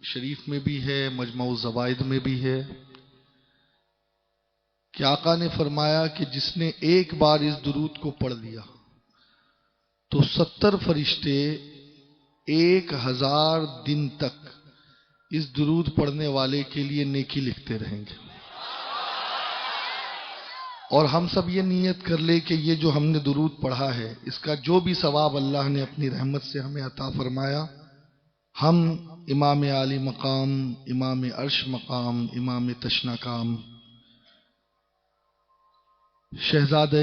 شریف میں بھی ہے، مجمع الزوائد میں بھی ہے کہ آقا نے فرمایا کہ جس نے ایک بار اس درود کو پڑھ لیا تو 70 فرشتے 1000 دن تک اس درود پڑھنے والے کے لیے نیکی لکھتے رہیں گے۔ اور ہم سب یہ نیت کر لے کہ یہ جو ہم نے درود پڑھا ہے اس کا جو بھی ثواب اللہ نے اپنی رحمت سے ہمیں عطا فرمایا، ہم امام عالی مقام، امام عرش مقام، امام تشنا کام، شہزادہ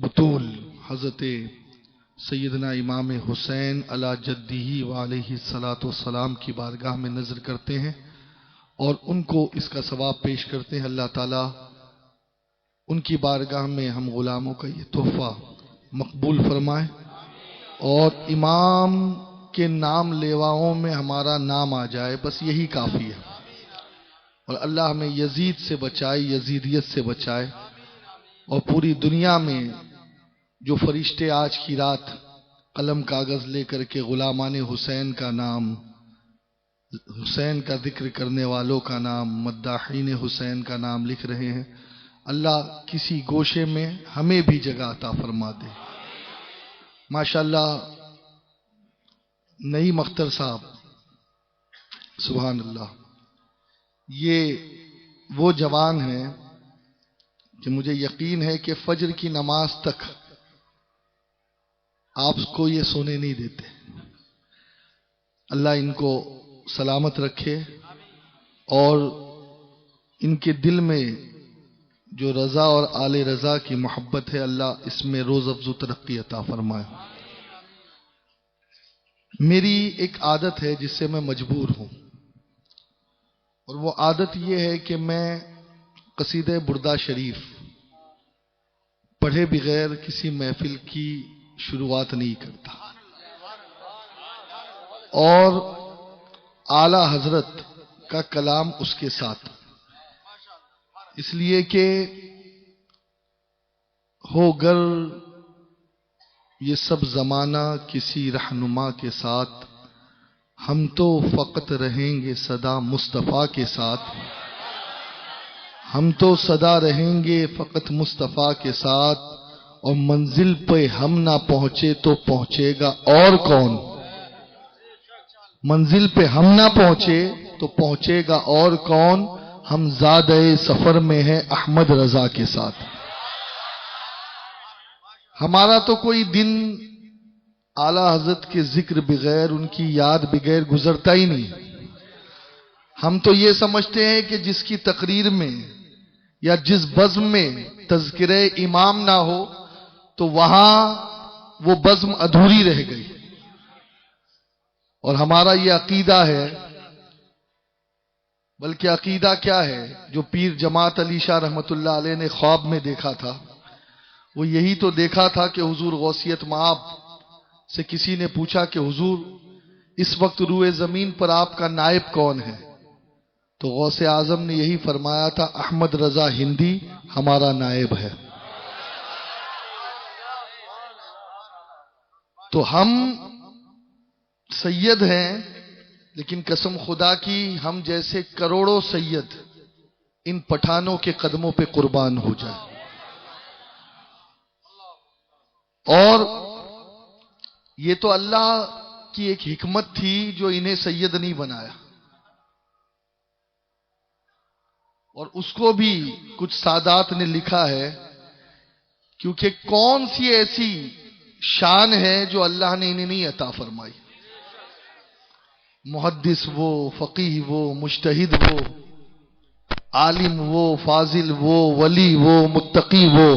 بطول حضرت سیدنا امام حسین علی جدہ وعلیہ الصلاۃ والسلام کی بارگاہ میں نظر کرتے ہیں اور ان کو اس کا ثواب پیش کرتے ہیں۔ اللہ تعالیٰ ان کی بارگاہ میں ہم غلاموں کا یہ تحفہ مقبول فرمائے اور امام کے نام لیواؤں میں ہمارا نام آ جائے، بس یہی کافی ہے۔ اور اللہ ہمیں یزید سے بچائے، یزیدیت سے بچائے، اور پوری دنیا میں جو فرشتے آج کی رات قلم کاغذ لے کر کے غلامان حسین کا نام، حسین کا ذکر کرنے والوں کا نام، مداحین حسین کا نام لکھ رہے ہیں، اللہ کسی گوشے میں ہمیں بھی جگہ عطا فرما دے۔ ماشاءاللہ نعیم اختر صاحب، سبحان اللہ، یہ وہ جوان ہیں کہ مجھے یقین ہے کہ فجر کی نماز تک آپ کو یہ سونے نہیں دیتے۔ اللہ ان کو سلامت رکھے اور ان کے دل میں جو رضا اور آل رضا کی محبت ہے، اللہ اس میں روز افزو ترقی عطا فرمائے۔ میری ایک عادت ہے جس سے میں مجبور ہوں، اور وہ عادت یہ ہے کہ میں قصیدہ بردہ شریف پڑھے بغیر کسی محفل کی شروعات نہیں کرتا، اور اعلی حضرت کا کلام اس کے ساتھ، اس لیے کہ ہو گر یہ سب زمانہ کسی رہنما کے ساتھ، ہم تو فقط رہیں گے صدا مصطفیٰ کے ساتھ، ہم تو صدا رہیں گے فقط مصطفیٰ کے ساتھ، اور منزل پہ ہم نہ پہنچے تو پہنچے گا اور کون، منزل پہ ہم نہ پہنچے تو پہنچے گا اور کون، ہم زادہ سفر میں ہیں احمد رضا کے ساتھ۔ ہمارا تو کوئی دن اعلیٰ حضرت کے ذکر بغیر، ان کی یاد بغیر گزرتا ہی نہیں۔ ہم تو یہ سمجھتے ہیں کہ جس کی تقریر میں یا جس بزم میں تذکرہ امام نہ ہو تو وہاں وہ بزم ادھوری رہ گئی، اور ہمارا یہ عقیدہ ہے، بلکہ عقیدہ کیا ہے جو پیر جماعت علی شاہ رحمت اللہ علیہ نے خواب میں دیکھا تھا، وہ یہی تو دیکھا تھا کہ حضور غوثیت مآب سے کسی نے پوچھا کہ حضور اس وقت روئے زمین پر آپ کا نائب کون ہے، تو غوث اعظم نے یہی فرمایا تھا، احمد رضا ہندی ہمارا نائب ہے۔ تو ہم سید ہیں، لیکن قسم خدا کی ہم جیسے کروڑوں سید ان پٹھانوں کے قدموں پہ قربان ہو جائے۔ اور یہ تو اللہ کی ایک حکمت تھی جو انہیں سید نہیں بنایا، اور اس کو بھی کچھ سادات نے لکھا ہے، کیونکہ کون سی ایسی شان ہے جو اللہ نے انہیں نہیں عطا فرمائی۔ محدث وہ، فقیہ وہ، مجتہد وہ، عالم وہ، فاضل وہ، ولی وہ، متقی وہ،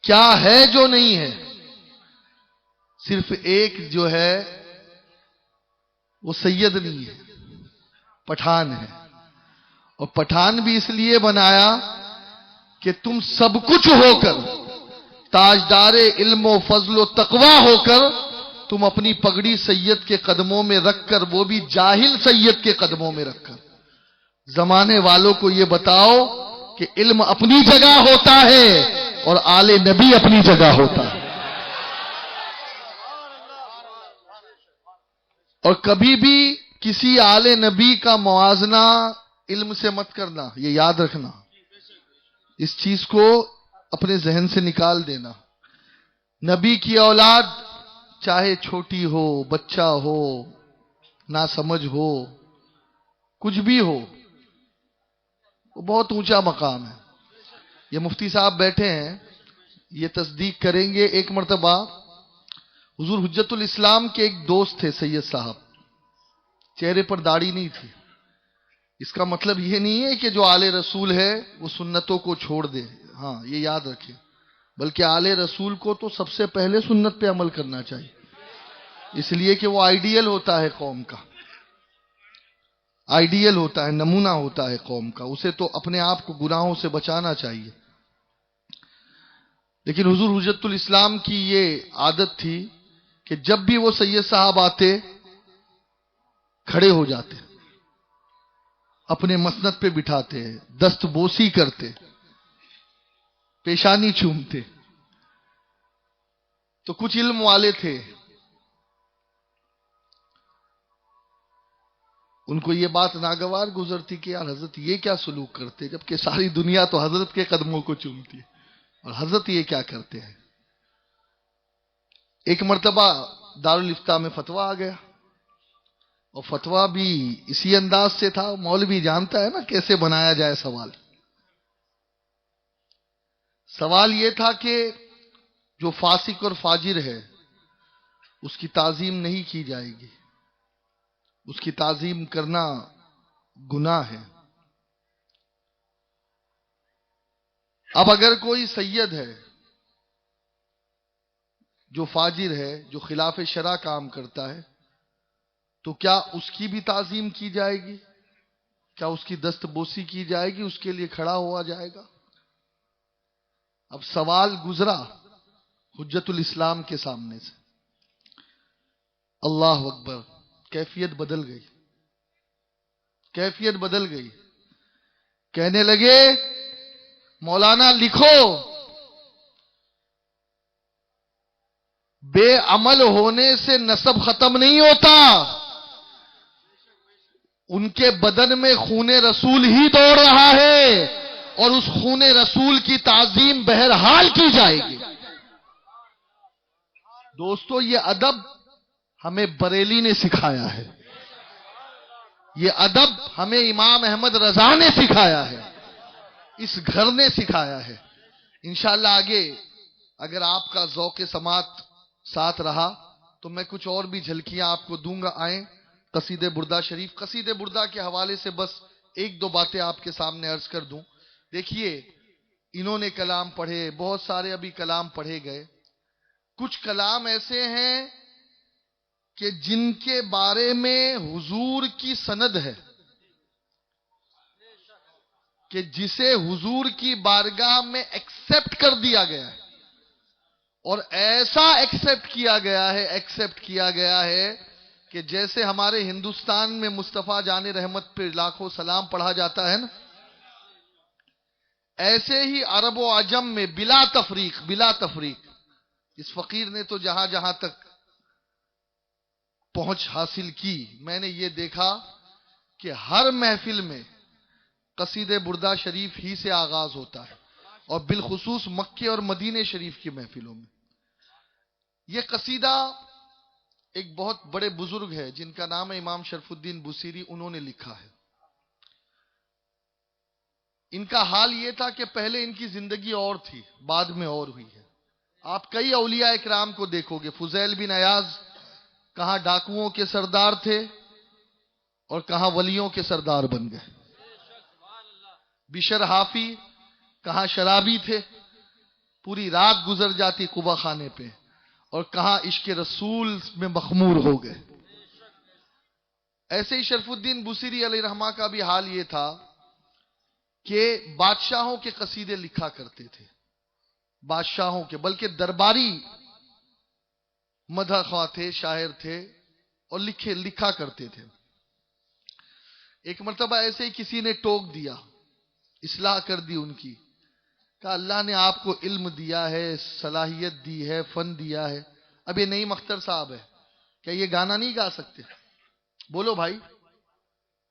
کیا ہے جو نہیں ہے؟ صرف ایک جو ہے وہ سید نہیں ہے، پٹھان ہے، اور پٹھان بھی اس لیے بنایا کہ تم سب کچھ ہو کر، تاجدار علم و فضل و تقوی ہو کر، تم اپنی پگڑی سید کے قدموں میں رکھ کر، وہ بھی جاہل سید کے قدموں میں رکھ کر، زمانے والوں کو یہ بتاؤ کہ علم اپنی جگہ ہوتا ہے اور آل نبی اپنی جگہ ہوتا ہے۔ اور کبھی بھی کسی آل نبی کا موازنہ علم سے مت کرنا، یہ یاد رکھنا، اس چیز کو اپنے ذہن سے نکال دینا۔ نبی کی اولاد چاہے چھوٹی ہو، بچہ ہو، ناسمجھ ہو، کچھ بھی ہو، وہ بہت اونچا مقام ہے۔ یہ مفتی صاحب بیٹھے ہیں، یہ تصدیق کریں گے۔ ایک مرتبہ حضور حجت الاسلام کے ایک دوست تھے، سید صاحب، چہرے پر داڑھی نہیں تھی۔ اس کا مطلب یہ نہیں ہے کہ جو آل رسول ہے وہ سنتوں کو چھوڑ دے، ہاں یہ یاد رکھیں، بلکہ آل رسول کو تو سب سے پہلے سنت پہ عمل کرنا چاہیے، اس لیے کہ وہ آئیڈیل ہوتا ہے قوم کا، آئیڈیل ہوتا ہے، نمونہ ہوتا ہے قوم کا، اسے تو اپنے آپ کو گناہوں سے بچانا چاہیے۔ لیکن حضور حجت الاسلام کی یہ عادت تھی کہ جب بھی وہ سید صاحب آتے کھڑے ہو جاتے، اپنے مسند پہ بٹھاتے، دست بوسی کرتے، پیشانی چومتے۔ تو کچھ علم والے تھے، ان کو یہ بات ناگوار گزرتی کہ یار حضرت یہ کیا سلوک کرتے، جبکہ ساری دنیا تو حضرت کے قدموں کو چومتی ہے، اور حضرت یہ کیا کرتے ہیں۔ ایک مرتبہ دارالافتاء میں فتویٰ آ گیا، اور فتویٰ بھی اسی انداز سے تھا، مولوی جانتا ہے نا کیسے بنایا جائے سوال۔ سوال یہ تھا کہ جو فاسق اور فاجر ہے اس کی تعظیم نہیں کی جائے گی، اس کی تعظیم کرنا گناہ ہے۔ اب اگر کوئی سید ہے جو فاجر ہے، جو خلاف شرع کام کرتا ہے، تو کیا اس کی بھی تعظیم کی جائے گی؟ کیا اس کی دست بوسی کی جائے گی؟ اس کے لیے کھڑا ہوا جائے گا؟ اب سوال گزرا حجت الاسلام کے سامنے سے، اللہ اکبر، کیفیت بدل گئی، کیفیت بدل گئی۔ کہنے لگے مولانا لکھو، بے عمل ہونے سے نسب ختم نہیں ہوتا، ان کے بدن میں خون رسول ہی دوڑ رہا ہے، اور اس خون رسول کی تعظیم بہرحال کی جائے گی۔ دوستو یہ ادب ہمیں بریلی نے سکھایا ہے، یہ ادب ہمیں امام احمد رضا نے سکھایا ہے، اس گھر نے سکھایا ہے۔ انشاءاللہ آگے اگر آپ کا ذوق سماعت ساتھ رہا تو میں کچھ اور بھی جھلکیاں آپ کو دوں گا۔ آئیں قصید بردہ شریف، قصید بردہ کے حوالے سے بس ایک دو باتیں آپ کے سامنے عرض کر دوں۔ دیکھیے انہوں نے کلام پڑھے، بہت سارے ابھی کلام پڑھے گئے، کچھ کلام ایسے ہیں کہ جن کے بارے میں حضور کی سند ہے، کہ جسے حضور کی بارگاہ میں ایکسپٹ کر دیا گیا ہے، اور ایسا ایکسپٹ کیا گیا ہے کہ جیسے ہمارے ہندوستان میں مصطفیٰ جان رحمت پہ لاکھوں سلام پڑھا جاتا ہے نا، ایسے ہی عرب و عجم میں بلا تفریق اس فقیر نے تو جہاں جہاں تک پہنچ حاصل کی، میں نے یہ دیکھا کہ ہر محفل میں قصید بردہ شریف ہی سے آغاز ہوتا ہے، اور بالخصوص مکے اور مدینے شریف کی محفلوں میں۔ یہ قصیدہ ایک بہت بڑے بزرگ ہے جن کا نام ہے امام شرف الدین بوسیری، انہوں نے لکھا ہے۔ ان کا حال یہ تھا کہ پہلے ان کی زندگی اور تھی، بعد میں اور ہوئی ہے۔ آپ کئی اولیاء اکرام کو دیکھو گے، فضیل بن عیاض کہاں ڈاکوؤں کے سردار تھے اور کہاں ولیوں کے سردار بن گئے۔ بشر حافی کہاں شرابی تھے، پوری رات گزر جاتی قبا خانے پہ، اور کہاں عشق رسول میں مخمور ہو گئے۔ ایسے ہی شرف الدین بوسیری علیہ رحمہ کا بھی حال یہ تھا کہ بادشاہوں کے قصیدے لکھا کرتے تھے، بادشاہوں کے، بلکہ درباری مدح خواہ تھے، شاعر تھے، اور لکھا کرتے تھے۔ ایک مرتبہ ایسے ہی کسی نے ٹوک دیا، اصلاح کر دی ان کی، کہا اللہ نے آپ کو علم دیا ہے، صلاحیت دی ہے، فن دیا ہے، اب یہ نعیم اختر صاحب ہے، کیا یہ گانا نہیں گا سکتے؟ بولو بھائی،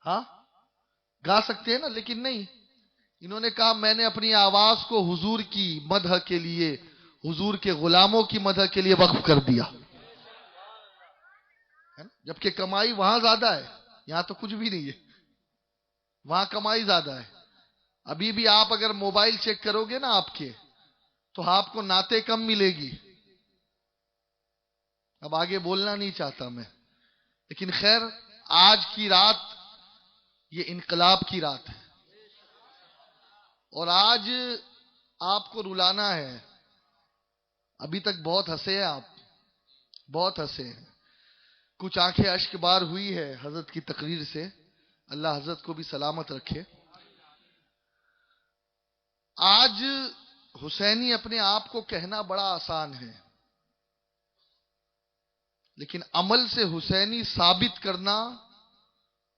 ہاں گا سکتے ہیں نا، لیکن نہیں، انہوں نے کہا میں نے اپنی آواز کو حضور کی مدح کے لیے، حضور کے غلاموں کی مدح کے لیے وقف کر دیا، جبکہ کمائی وہاں زیادہ ہے، یہاں تو کچھ بھی نہیں ہے، وہاں کمائی زیادہ ہے۔ ابھی بھی آپ اگر موبائل چیک کرو گے نا آپ کے، تو آپ کو نعتیں کم ملے گی۔ اب آگے بولنا نہیں چاہتا میں، لیکن خیر، آج کی رات یہ انقلاب کی رات ہے، اور آج آپ کو رلانا ہے۔ ابھی تک بہت ہنسے ہیں آپ، بہت ہنسے ہیں، کچھ آنکھیں اشک بار ہوئی ہے حضرت کی تقریر سے، اللہ حضرت کو بھی سلامت رکھے۔ آج حسینی اپنے آپ کو کہنا بڑا آسان ہے، لیکن عمل سے حسینی ثابت کرنا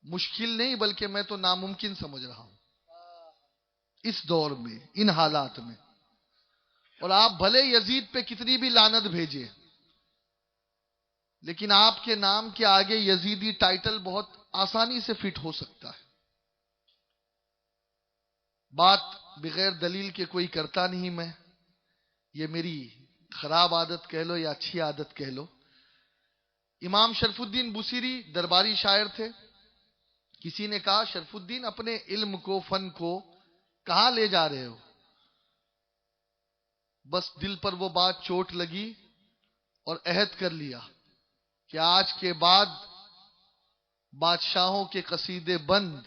مشکل نہیں، بلکہ میں تو ناممکن سمجھ رہا ہوں اس دور میں، ان حالات میں۔ اور آپ بھلے یزید پہ کتنی بھی لعنت بھیجے، لیکن آپ کے نام کے آگے یزیدی ٹائٹل بہت آسانی سے فٹ ہو سکتا ہے۔ بات بغیر دلیل کے کوئی کرتا نہیں میں، یہ میری خراب عادت کہہ لو یا اچھی عادت کہہ لو۔ امام شرف الدین بصیری درباری شاعر تھے، کسی نے کہا شرف الدین اپنے علم کو، فن کو کہاں لے جا رہے ہو؟ بس دل پر وہ بات چوٹ لگی اور عہد کر لیا کہ آج کے بعد بادشاہوں کے قصیدے بند،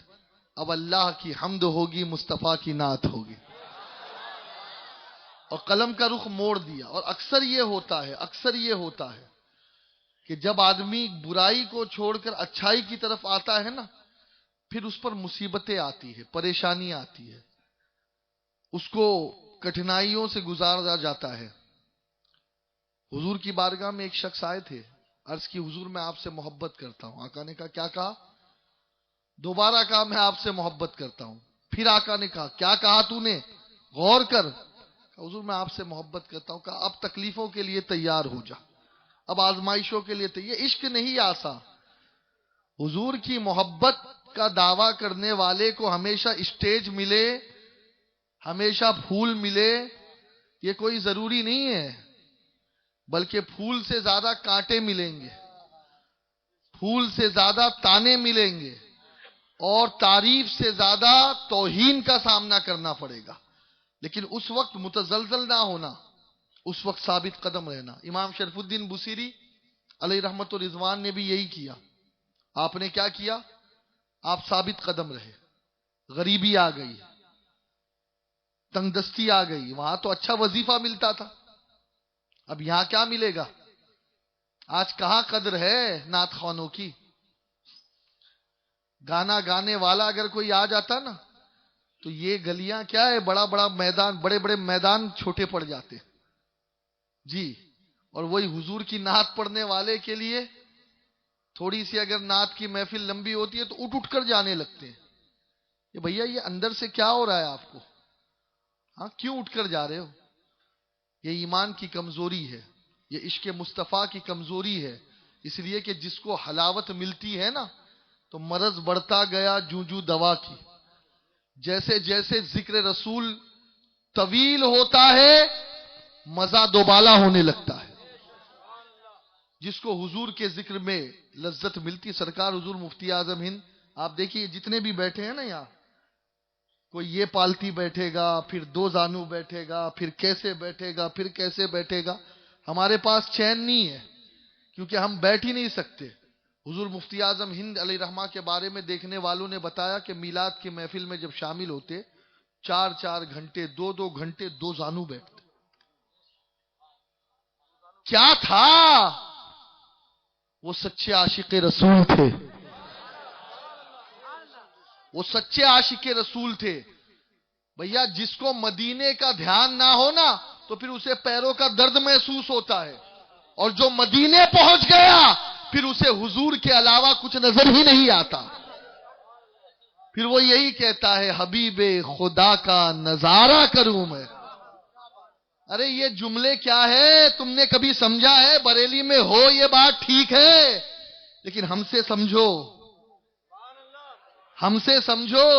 اب اللہ کی حمد ہوگی، مصطفیٰ کی نعت ہوگی، اور قلم کا رخ موڑ دیا۔ اور اکثر یہ ہوتا ہے کہ جب آدمی برائی کو چھوڑ کر اچھائی کی طرف آتا ہے نا، پھر اس پر مصیبتیں آتی ہے، پریشانی آتی ہے، اس کو کٹھنائیوں سے گزارا جاتا ہے۔ حضور کی بارگاہ میں ایک شخص آئے تھے، عرض کی حضور میں آپ سے محبت کرتا ہوں۔ آقا نے کہا کیا کہا؟ دوبارہ کہا میں آپ سے محبت کرتا ہوں۔ پھر آقا نے کہا کیا کہا تو نے؟ غور کر۔ کہا حضور میں آپ سے محبت کرتا ہوں۔ کہا اب تکلیفوں کے لیے تیار ہو جا، اب آزمائشوں کے لیے تیار۔ یہ عشق نہیں آسا۔ حضور کی محبت کا دعویٰ کرنے والے کو ہمیشہ اسٹیج ملے، ہمیشہ پھول ملے، یہ کوئی ضروری نہیں ہے، بلکہ پھول سے زیادہ کانٹے ملیں گے، پھول سے زیادہ تانے ملیں گے، اور تعریف سے زیادہ توہین کا سامنا کرنا پڑے گا۔ لیکن اس وقت متزلزل نہ ہونا، اس وقت ثابت قدم رہنا۔ امام شرف الدین بصیری علیہ رحمت و رضوان نے بھی یہی کیا۔ آپ نے کیا کیا؟ آپ ثابت قدم رہے۔ غریبی آ گئی، تنگ دستی آ گئی، وہاں تو اچھا وظیفہ ملتا تھا، اب یہاں کیا ملے گا؟ آج کہاں قدر ہے نعت خوانوں کی؟ گانا گانے والا اگر کوئی آ جاتا نا، تو یہ گلیاں کیا ہے، بڑا بڑا میدان، بڑے بڑے میدان چھوٹے پڑ جاتے جی۔ اور وہی حضور کی نعت پڑھنے والے کے لیے تھوڑی سی اگر نعت کی محفل لمبی ہوتی ہے تو اٹھ اٹھ کر جانے لگتے ہیں۔ یہ بھیا یہ اندر سے کیا ہو رہا ہے آپ کو؟ ہاں کیوں اٹھ کر جا رہے ہو؟ یہ ایمان کی کمزوری ہے، یہ عشق مصطفیٰ کی کمزوری ہے۔ اس لیے کہ جس کو حلاوت ملتی ہے نا، تو مرض بڑھتا گیا جوں جوں دوا کی۔ جیسے جیسے ذکر رسول طویل ہوتا ہے، مزہ دوبالا ہونے لگتا ہے۔ جس کو حضور کے ذکر میں لذت ملتی، سرکار حضور مفتی اعظم ہند، آپ دیکھیے جتنے بھی بیٹھے ہیں نا یہاں، کوئی یہ پالتی بیٹھے گا، پھر دو زانو بیٹھے گا، پھر کیسے بیٹھے گا، پھر کیسے بیٹھے گا۔ ہمارے پاس چین نہیں ہے، کیونکہ ہم بیٹھ ہی نہیں سکتے۔ حضور مفتی اعظم ہند علیہ رحمہ کے بارے میں دیکھنے والوں نے بتایا کہ میلاد کی محفل میں جب شامل ہوتے، 4 گھنٹے، 2 گھنٹے دو زانو بیٹھتے۔ کیا تھا؟ وہ سچے عاشق رسول تھے، وہ سچے عاشق رسول تھے۔ بھیا جس کو مدینے کا دھیان نہ ہونا، تو پھر اسے پیروں کا درد محسوس ہوتا ہے، اور جو مدینے پہنچ گیا پھر اسے حضور کے علاوہ کچھ نظر ہی نہیں آتا۔ پھر وہ یہی کہتا ہے حبیب خدا کا نظارہ کروں میں۔ ارے یہ جملے کیا ہے؟ تم نے کبھی سمجھا ہے؟ بریلی میں ہو یہ بات ٹھیک ہے، لیکن ہم سے سمجھو، ہم سے سمجھو،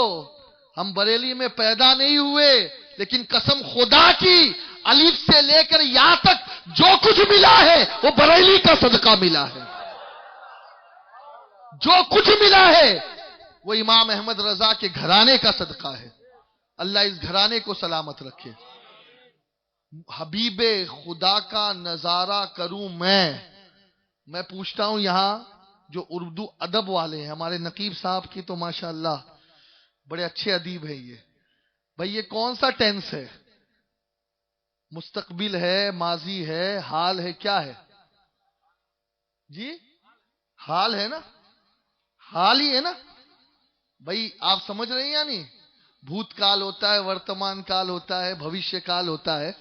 ہم بریلی میں پیدا نہیں ہوئے، لیکن قسم خدا کی الف سے لے کر یا تک جو کچھ ملا ہے وہ بریلی کا صدقہ ملا ہے. جو کچھ ملا ہے وہ امام احمد رضا کے گھرانے کا صدقہ ہے. اللہ اس گھرانے کو سلامت رکھے. حبیب خدا کا نظارہ کروں میں پوچھتا ہوں یہاں جو اردو ادب والے ہیں، ہمارے نقیب صاحب کی تو ماشاءاللہ بڑے اچھے ادیب ہیں. یہ بھئی یہ کون سا ٹینس ہے؟ مستقبل ہے، ماضی ہے، حال ہے، کیا ہے جی؟ حال ہے نا، حال ہی ہے نا بھئی. آپ سمجھ رہے ہیں یا نہیں؟ بھوت کال ہوتا ہے، ورتمان کال ہوتا ہے، بھوشیہ کال ہوتا ہے.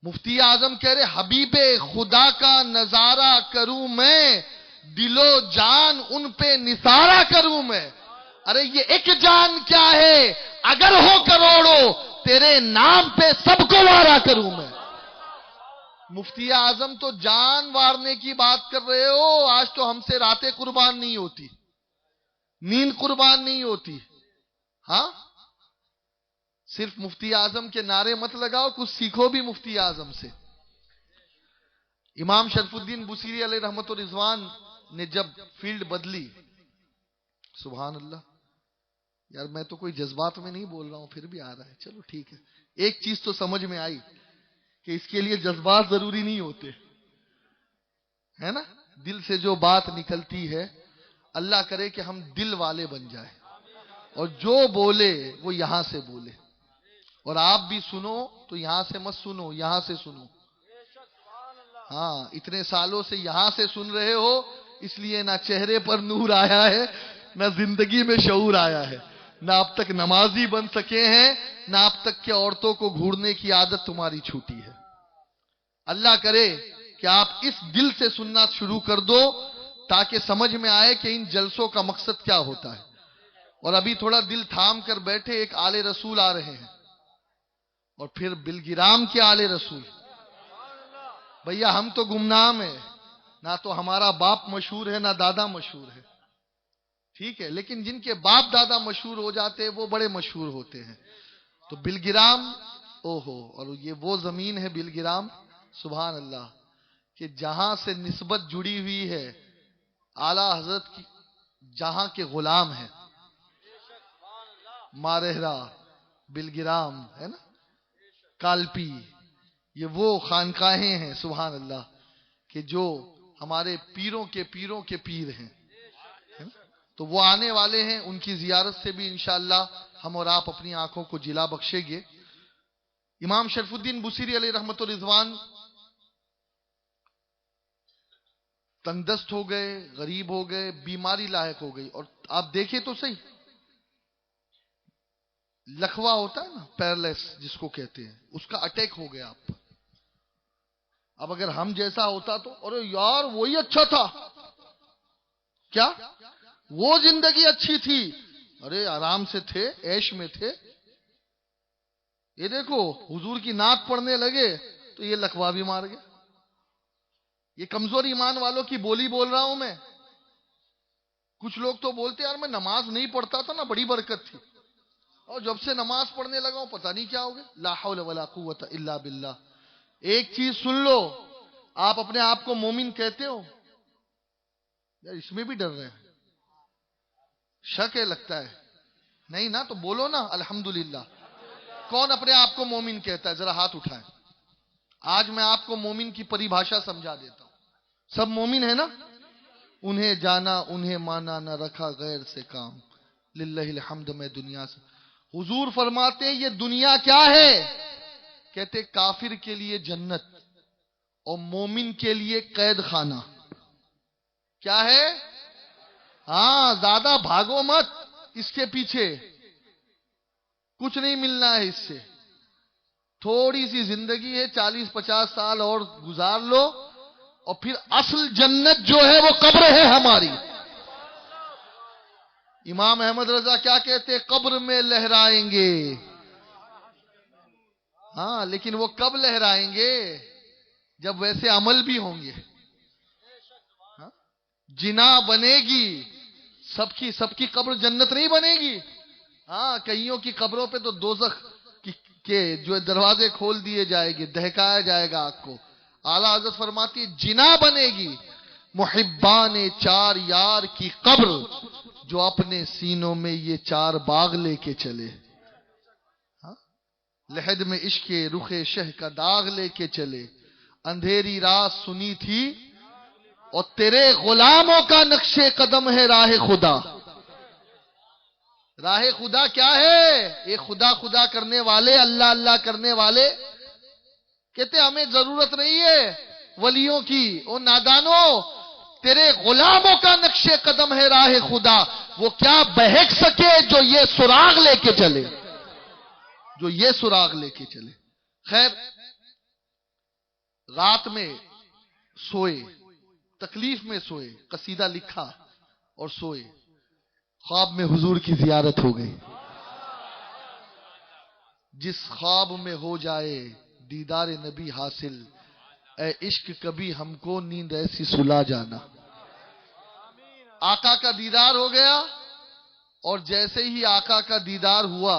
مفتی اعظم کہہ رہے حبیب خدا کا نظارہ کروں میں، دل و جان ان پہ نثارہ کروں میں. ارے یہ ایک جان کیا ہے، اگر ہو کروڑوں تیرے نام پہ سب کو وارا کروں میں. مفتی اعظم تو جان وارنے کی بات کر رہے ہو. آج تو ہم سے راتیں قربان نہیں ہوتی، نیند قربان نہیں ہوتی. ہاں صرف مفتی اعظم کے نعرے مت لگاؤ، کچھ سیکھو بھی مفتی اعظم سے. امام شرف الدین بصیری علیہ رحمت و رضوان نے جب فیلڈ بدلی، سبحان اللہ، یار میں تو کوئی جذبات میں نہیں بول رہا ہوں، پھر بھی آ رہا ہے، چلو ٹھیک ہے. ایک چیز تو سمجھ میں آئی کہ اس کے لیے جذبات ضروری نہیں ہوتے، ہے نا. دل سے جو بات نکلتی ہے، اللہ کرے کہ ہم دل والے بن جائیں، اور جو بولے وہ یہاں سے بولے. اور آپ بھی سنو تو یہاں سے مت سنو، یہاں سے سنو. ہاں اتنے سالوں سے یہاں سے سن رہے ہو، اس لیے نہ چہرے پر نور آیا ہے، نہ زندگی میں شعور آیا ہے، نہ اب تک نمازی بن سکے ہیں، نہ اب تک کہ عورتوں کو گھورنے کی عادت تمہاری چھوٹی ہے. اللہ کرے کہ آپ اس دل سے سننا شروع کر دو تاکہ سمجھ میں آئے کہ ان جلسوں کا مقصد کیا ہوتا ہے. اور ابھی تھوڑا دل تھام کر بیٹھے، ایک آل رسول آ رہے ہیں، اور پھر بلگرام کے آل رسول. بھیا ہم تو گمنام ہیں، نہ تو ہمارا باپ مشہور ہے نہ دادا مشہور ہے، ٹھیک ہے، لیکن جن کے باپ دادا مشہور ہو جاتے ہیں وہ بڑے مشہور ہوتے ہیں. تو بلگرام، اوہو، اور یہ وہ زمین ہے بلگرام، سبحان اللہ، کہ جہاں سے نسبت جڑی ہوئی ہے اعلیٰ حضرت کی، جہاں کے غلام ہیں. مارہرا، بلگرام ہے نا، کالپی، یہ وہ خانقاہیں ہیں سبحان اللہ کہ جو ہمارے پیروں کے پیروں کے پیر ہیں. تو وہ آنے والے ہیں، ان کی زیارت سے بھی انشاءاللہ ہم اور آپ اپنی آنکھوں کو جلا بخشیں گے. امام شرف الدین بصیری علیہ رحمت و رضوان تندرست ہو گئے، غریب ہو گئے، بیماری لاحق ہو گئی. اور آپ دیکھیں تو صحیح، لکھوا ہوتا ہے نا، پیرلیس جس کو کہتے ہیں، اس کا اٹیک ہو گیا آپ. اب اگر ہم جیسا ہوتا تو ارے یار وہی اچھا تھا، کیا وہ زندگی اچھی تھی، ارے آرام سے تھے، عیش میں تھے. یہ دیکھو حضور کی نعت پڑھنے لگے تو یہ لکوا بھی مار گیا. یہ کمزور ایمان والوں کی بولی بول رہا ہوں میں. کچھ لوگ تو بولتے یار میں نماز نہیں پڑھتا تھا نا، بڑی برکت تھی، اور جب سے نماز پڑھنے لگا ہوں پتہ نہیں کیا ہو گیا. لا حول ولا قوت الا باللہ. ایک چیز سن لو، آپ اپنے آپ کو مومن کہتے ہو؟ یار اس میں بھی ڈر رہے ہیں، شک ہے لگتا ہے، نہیں نا؟ تو بولو نا الحمدللہ. کون اپنے آپ کو مومن کہتا ہے؟ ذرا ہاتھ اٹھائیں. آج میں آپ کو مومن کی پریبھاشا سمجھا دیتا ہوں. سب مومن ہے نا؟ انہیں جانا انہیں مانا، نہ رکھا غیر سے کام، للہ الحمد میں دنیا سے. حضور فرماتے ہیں یہ دنیا کیا ہے؟ کہتے کافر کے لیے جنت اور مومن کے لیے قید خانہ. کیا ہے؟ ہاں زیادہ بھاگو مت اس کے پیچھے، کچھ نہیں ملنا ہے اس سے. تھوڑی سی زندگی ہے، 40-50 سال اور گزار لو، اور پھر اصل جنت جو ہے وہ قبر ہے ہماری. امام احمد رضا کیا کہتے؟ قبر میں لہرائیں گے. ہاں لیکن وہ کب لہرائیں گے؟ جب ویسے عمل بھی ہوں گے. ہاں؟ جنا بنے گی، سب کی قبر جنت نہیں بنے گی. ہاں، کئیوں کی قبروں پہ تو دوزخ کے جو دروازے کھول دیے جائے گے، دہکایا جائے گا آگ کو. اعلیٰ حضرت فرماتی جنا بنے گی محبان چار یار کی قبر، جو اپنے سینوں میں یہ چار باغ لے کے چلے. ہاں؟ لحد میں عشق رخ شہ کا داغ لے کے چلے. اندھیری رات سنی تھی اور تیرے غلاموں کا نقش قدم ہے راہ خدا. راہ خدا کیا ہے؟ یہ خدا خدا کرنے والے، اللہ اللہ کرنے والے کہتے ہمیں ضرورت نہیں ہے ولیوں کی. او نادانو، تیرے غلاموں کا نقش قدم ہے راہ خدا. وہ کیا بہک سکے جو یہ سراغ لے کے چلے، جو یہ سراغ لے کے چلے. خیر، رات میں سوئے، تکلیف میں سوئے، قصیدہ لکھا اور سوئے. خواب میں حضور کی زیارت ہو گئی. جس خواب میں ہو جائے دیدار نبی حاصل، اے عشق کبھی ہم کو نیند ایسی سلا جانا. آقا کا دیدار ہو گیا، اور جیسے ہی آقا کا دیدار ہوا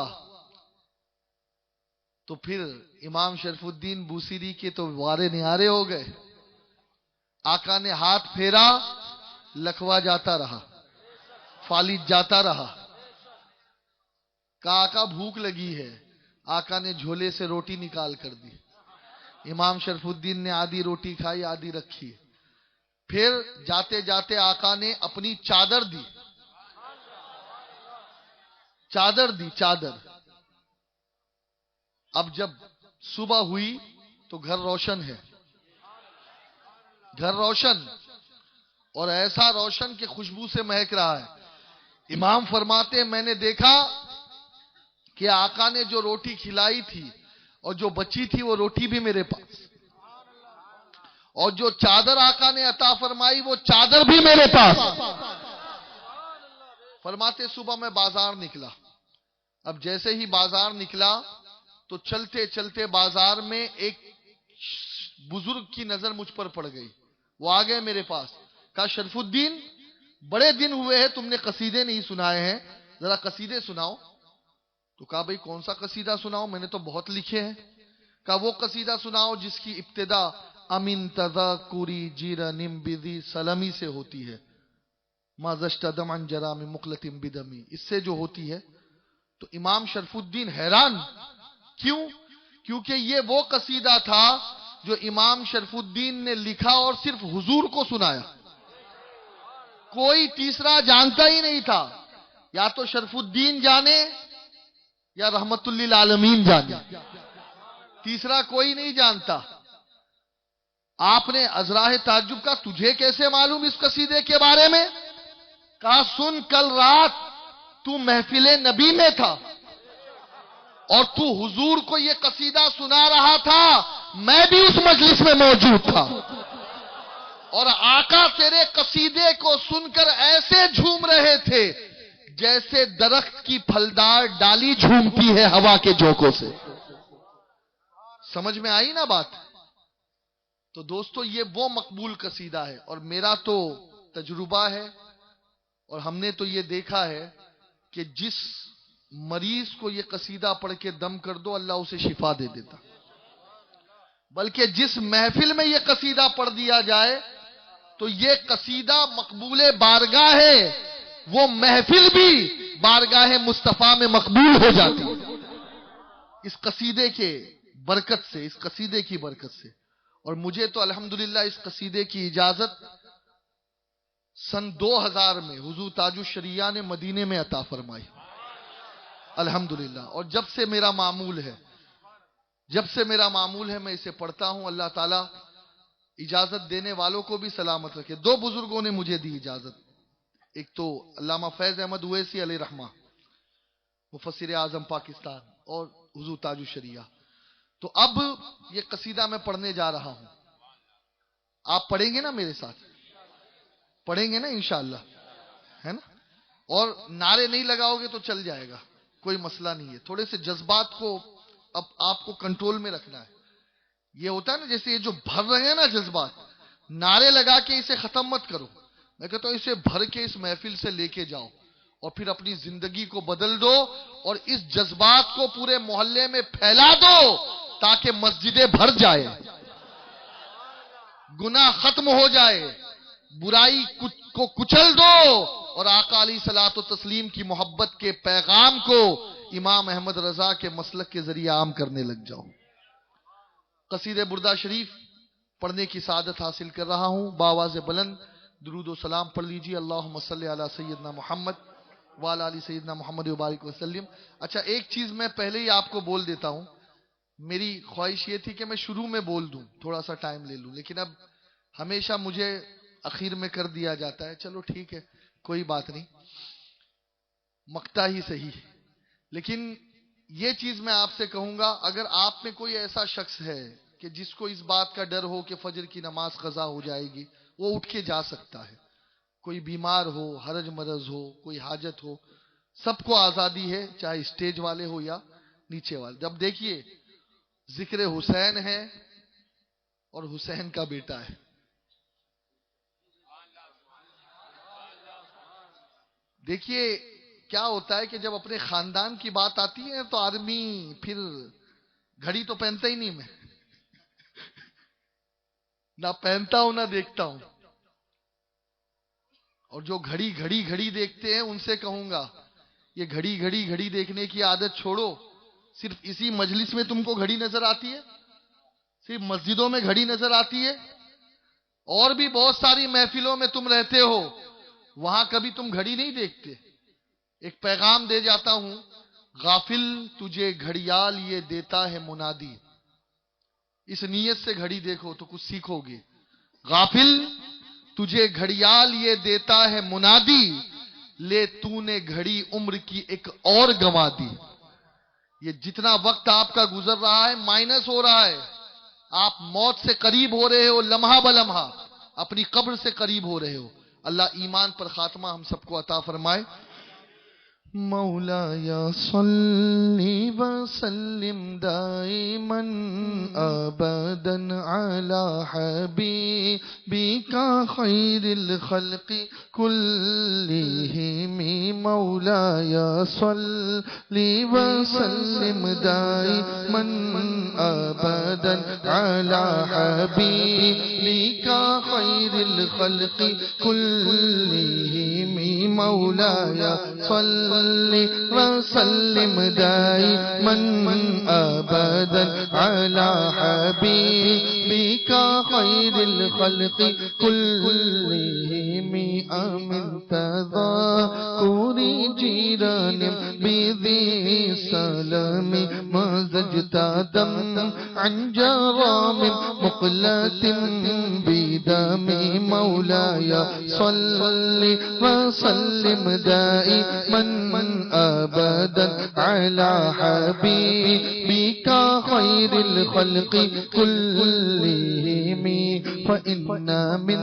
تو پھر امام شرف الدین بوسیری کے تو وارے نہارے ہو گئے. آقا نے ہاتھ پھیرا، لکھوا جاتا رہا، فالج جاتا رہا. کہا آقا بھوک لگی ہے. آقا نے جھولے سے روٹی نکال کر دی. امام شرف الدین نے آدھی روٹی کھائی، آدھی رکھی. پھر جاتے جاتے آقا نے اپنی چادر دی، چادر. اب جب صبح ہوئی تو گھر روشن ہے، گھر روشن، اور ایسا روشن کہ خوشبو سے مہک رہا ہے. امام فرماتے میں نے دیکھا کہ آقا نے جو روٹی کھلائی تھی اور جو بچی تھی وہ روٹی بھی میرے پاس، اور جو چادر آقا نے عطا فرمائی وہ چادر بھی میرے پاس. فرماتے صبح میں بازار نکلا. اب جیسے ہی بازار نکلا تو چلتے چلتے بازار میں ایک بزرگ کی نظر مجھ پر پڑ گئی. وہ آ گئے میرے پاس. کہا شرف الدین، بڑے دن ہوئے ہیں تم نے قصیدے نہیں سنائے ہیں، ذرا قصیدے سناؤ. تو کہا بھئی کون سا قصیدہ سناؤ، میں نے تو بہت لکھے ہیں. کہا وہ قصیدہ سناؤ جس کی ابتدا امین تذاکری جیرنم بذی سلمی سے ہوتی ہے. ما زشت دمعا جرام مقلت بدمی، اس سے جو ہوتی ہے. تو امام شرف الدین حیران. کیوں؟ کیونکہ یہ وہ قصیدہ تھا جو امام شرف الدین نے لکھا اور صرف حضور کو سنایا. کوئی تیسرا جانتا ہی نہیں تھا. یا تو شرف الدین جانے یا رحمت للعالمین جانے، تیسرا کوئی نہیں جانتا. آپ نے ازراہ تعجب کا تجھے کیسے معلوم اس قصیدے کے بارے میں؟ کہا سن، کل رات تو محفل نبی میں تھا اور تو حضور کو یہ قصیدہ سنا رہا تھا، میں بھی اس مجلس میں موجود تھا، اور آقا تیرے قصیدے کو سن کر ایسے جھوم رہے تھے جیسے درخت کی پھلدار ڈالی جھومتی ہے ہوا کے جھونکوں سے. سمجھ میں آئی نا بات؟ تو دوستو یہ وہ مقبول قصیدہ ہے، اور میرا تو تجربہ ہے اور ہم نے تو یہ دیکھا ہے کہ جس مریض کو یہ قصیدہ پڑھ کے دم کر دو اللہ اسے شفا دے دیتا. بلکہ جس محفل میں یہ قصیدہ پڑھ دیا جائے تو یہ قصیدہ مقبول بارگاہ ہے، وہ محفل بھی بارگاہ مصطفیٰ میں مقبول ہو جاتی ہے اس قصیدے کے برکت سے، اس قصیدے کی برکت سے. اور مجھے تو الحمدللہ اس قصیدے کی اجازت سن 2000 میں حضور تاج الشریعہ نے مدینے میں عطا فرمائی الحمدللہ. اور جب سے میرا معمول ہے میں اسے پڑھتا ہوں. اللہ تعالیٰ اجازت دینے والوں کو بھی سلامت رکھے. دو بزرگوں نے مجھے دی اجازت، ایک تو علامہ فیض احمد اویسی علیہ رحمہ مفسر اعظم پاکستان، اور حضور تاج الشریعہ. تو اب یہ قصیدہ میں پڑھنے جا رہا ہوں. آپ پڑھیں گے نا میرے ساتھ؟ پڑھیں گے نا انشاءاللہ، ہے نا؟ اور نعرے نہیں لگاؤ گے تو چل جائے گا، کوئی مسئلہ نہیں ہے. تھوڑے سے جذبات کو اب آپ کو کنٹرول میں رکھنا ہے. یہ ہوتا ہے نا جیسے یہ جو بھر رہے ہیں نا جذبات، نعرے لگا کے اسے ختم مت کرو. میں کہتا ہوں اسے بھر کے اس محفل سے لے کے جاؤ اور پھر اپنی زندگی کو بدل دو اور اس جذبات کو پورے محلے میں پھیلا دو تاکہ مسجدیں بھر جائے، گناہ ختم ہو جائے، برائی کو کچل دو اور آقا علیہ الصلوۃ والتسلیم کی محبت کے پیغام کو امام احمد رضا کے مسلک کے ذریعے عام کرنے لگ جاؤ۔ قصیدہ بردہ شریف پڑھنے کی سعادت حاصل کر رہا ہوں، بآواز بلند درود و سلام پڑھ لیجیے۔ اللہم صلی علی سیدنا محمد وعلی آل سیدنا محمد وبارک وسلم۔ اچھا ایک چیز میں پہلے ہی آپ کو بول دیتا ہوں، میری خواہش یہ تھی کہ میں شروع میں بول دوں، تھوڑا سا ٹائم لے لوں، لیکن اب ہمیشہ مجھے اخیر میں کر دیا جاتا ہے، چلو ٹھیک ہے کوئی بات نہیں، مقتا ہی صحیح۔ لیکن یہ چیز میں آپ سے کہوں گا، اگر آپ میں کوئی ایسا شخص ہے کہ جس کو اس بات کا ڈر ہو کہ فجر کی نماز قضا ہو جائے گی، وہ اٹھ کے جا سکتا ہے۔ کوئی بیمار ہو، حرج مرض ہو، کوئی حاجت ہو، سب کو آزادی ہے، چاہے اسٹیج والے ہو یا نیچے والے۔ جب دیکھیے ذکر حسین ہے اور حسین کا بیٹا ہے، دیکھیے کیا ہوتا ہے کہ جب اپنے خاندان کی بات آتی ہے تو آدمی پھر گھڑی تو پہنتا ہی نہیں، میں نہ پہنتا ہوں نہ دیکھتا ہوں، اور جو گھڑی دیکھتے ہیں ان سے کہوں گا یہ گھڑی دیکھنے کی عادت چھوڑو۔ صرف اسی مجلس میں تم کو گھڑی نظر آتی ہے، صرف مسجدوں میں گھڑی نظر آتی ہے، اور بھی بہت ساری محفلوں میں تم رہتے ہو، وہاں کبھی تم گھڑی نہیں دیکھتے۔ ایک پیغام دے جاتا ہوں، غافل تجھے گھڑیال یہ دیتا ہے منادی، اس نیت سے گھڑی دیکھو تو کچھ سیکھو گے۔ غافل تجھے گھڑیال یہ دیتا ہے منادی، لے تو نے گھڑی عمر کی ایک اور گنوا دی۔ یہ جتنا وقت آپ کا گزر رہا ہے مائنس ہو رہا ہے، آپ موت سے قریب ہو رہے ہو، لمحہ بلمحہ اپنی قبر سے قریب ہو رہے ہو۔ اللہ ایمان پر خاتمہ ہم سب کو عطا فرمائے۔ مولایا صلی وسلم دائما ابدا علی حبیبک خیر الخلق کلہم۔ مولایا صلی وسلم دائما ابدا علی حبیبک خیر الخلق کلہم۔ مولایا صلی وسلم دائما ابدا علی حبیبک خیر الخلق کلہم۔ امن تذاکر جیران بذی سلام مزجت دم عن جرام مقلت بدم۔ مولایا صلی وسلم دائما ابدا علی حبیبک خیر الخلق کلہم۔ فإن من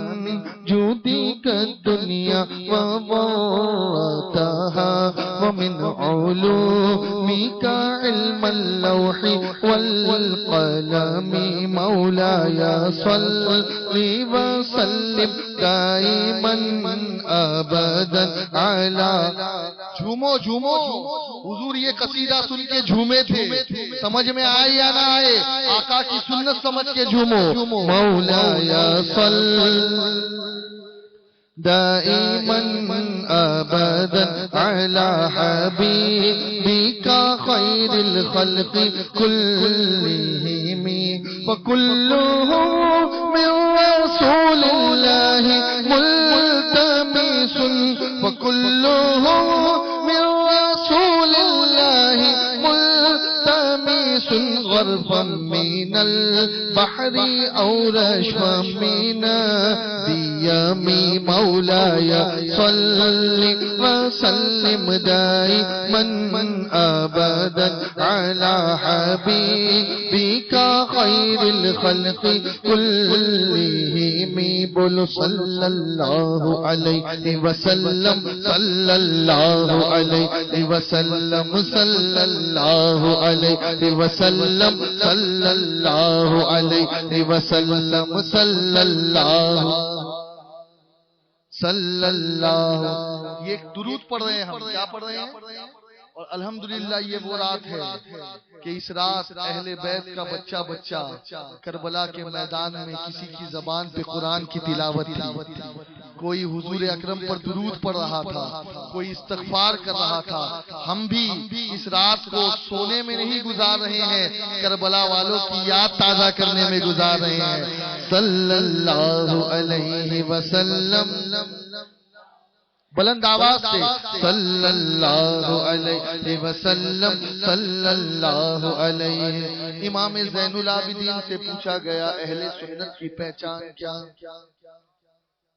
جودك الدنيا وضرتها ومن علومك علم اللوح والقلم۔ مولاي صل وسلم دائما ابدا على۔ جھومو حضور یہ قصیدہ سن کے جھومے تھے، سمجھ میں آئے یا نہ آئے؟ آقا کی سنت سمجھ کے جھومو۔ مولاي صل دائما ابدا على حبيبك خير الخلق كلهم وكلهم من رسول الله ملتمس وكلهم من رسول الله ملتمس غرفا من البحر أو رشفا من الديم مولاي صل وسلم دائما أبدا على حبيبك خير الخلق كلهم بول صلى الله عليه وسلم صلى الله عليه وسلم صلى الله عليه وسلم صلى الله عليه وسلم صلى الله صلی اللہ، یہ ایک درود پڑھ رہے ہیں ہم، کیا پڑھ رہے ہیں؟ اور الحمدللہ یہ وہ رات ہے کہ اس رات اہل بیت کا بچہ بچہ کربلا کے میدان میں کسی کی زبان پہ قرآن کی تلاوت تھی، کوئی حضور اکرم پر درود پڑھ رہا تھا، کوئی استغفار کر رہا تھا۔ ہم بھی اس رات کو سونے میں نہیں گزار رہے ہیں، کربلا والوں کی یاد تازہ کرنے میں گزار رہے ہیں۔ صلی اللہ علیہ وسلم، بلند آواز سے صلی اللہ علیہ وسلم، صلی اللہ علیہ۔ امام زین العابدین سے پوچھا گیا اہل سنت کی پہچان کیا؟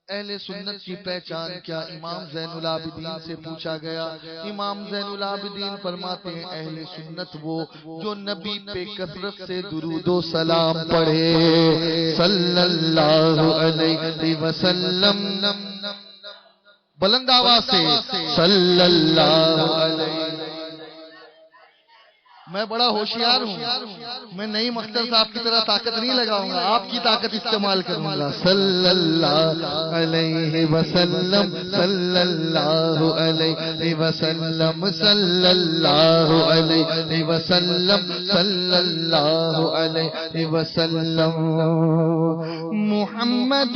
اہل سنت کی پہچان کیا؟ امام زین العابدین سے پوچھا گیا۔ امام زین العابدین فرماتے ہیں اہل سنت وہ جو نبی پہ کثرت سے درود و سلام پڑھے، صلی اللہ علیہ وسلم، بلند آواز سے صلی اللہ علیہ۔ میں بڑا ہوشیار ہوں، میں نئی مختار صاحب کی طرح طاقت نہیں لگاؤں گا، آپ کی طاقت استعمال کروں گا۔ صلی اللہ علیہ وسلم، صلی اللہ علیہ وسلم، صلی اللہ علیہ وسلم، صلی اللہ علیہ وسلم۔ محمد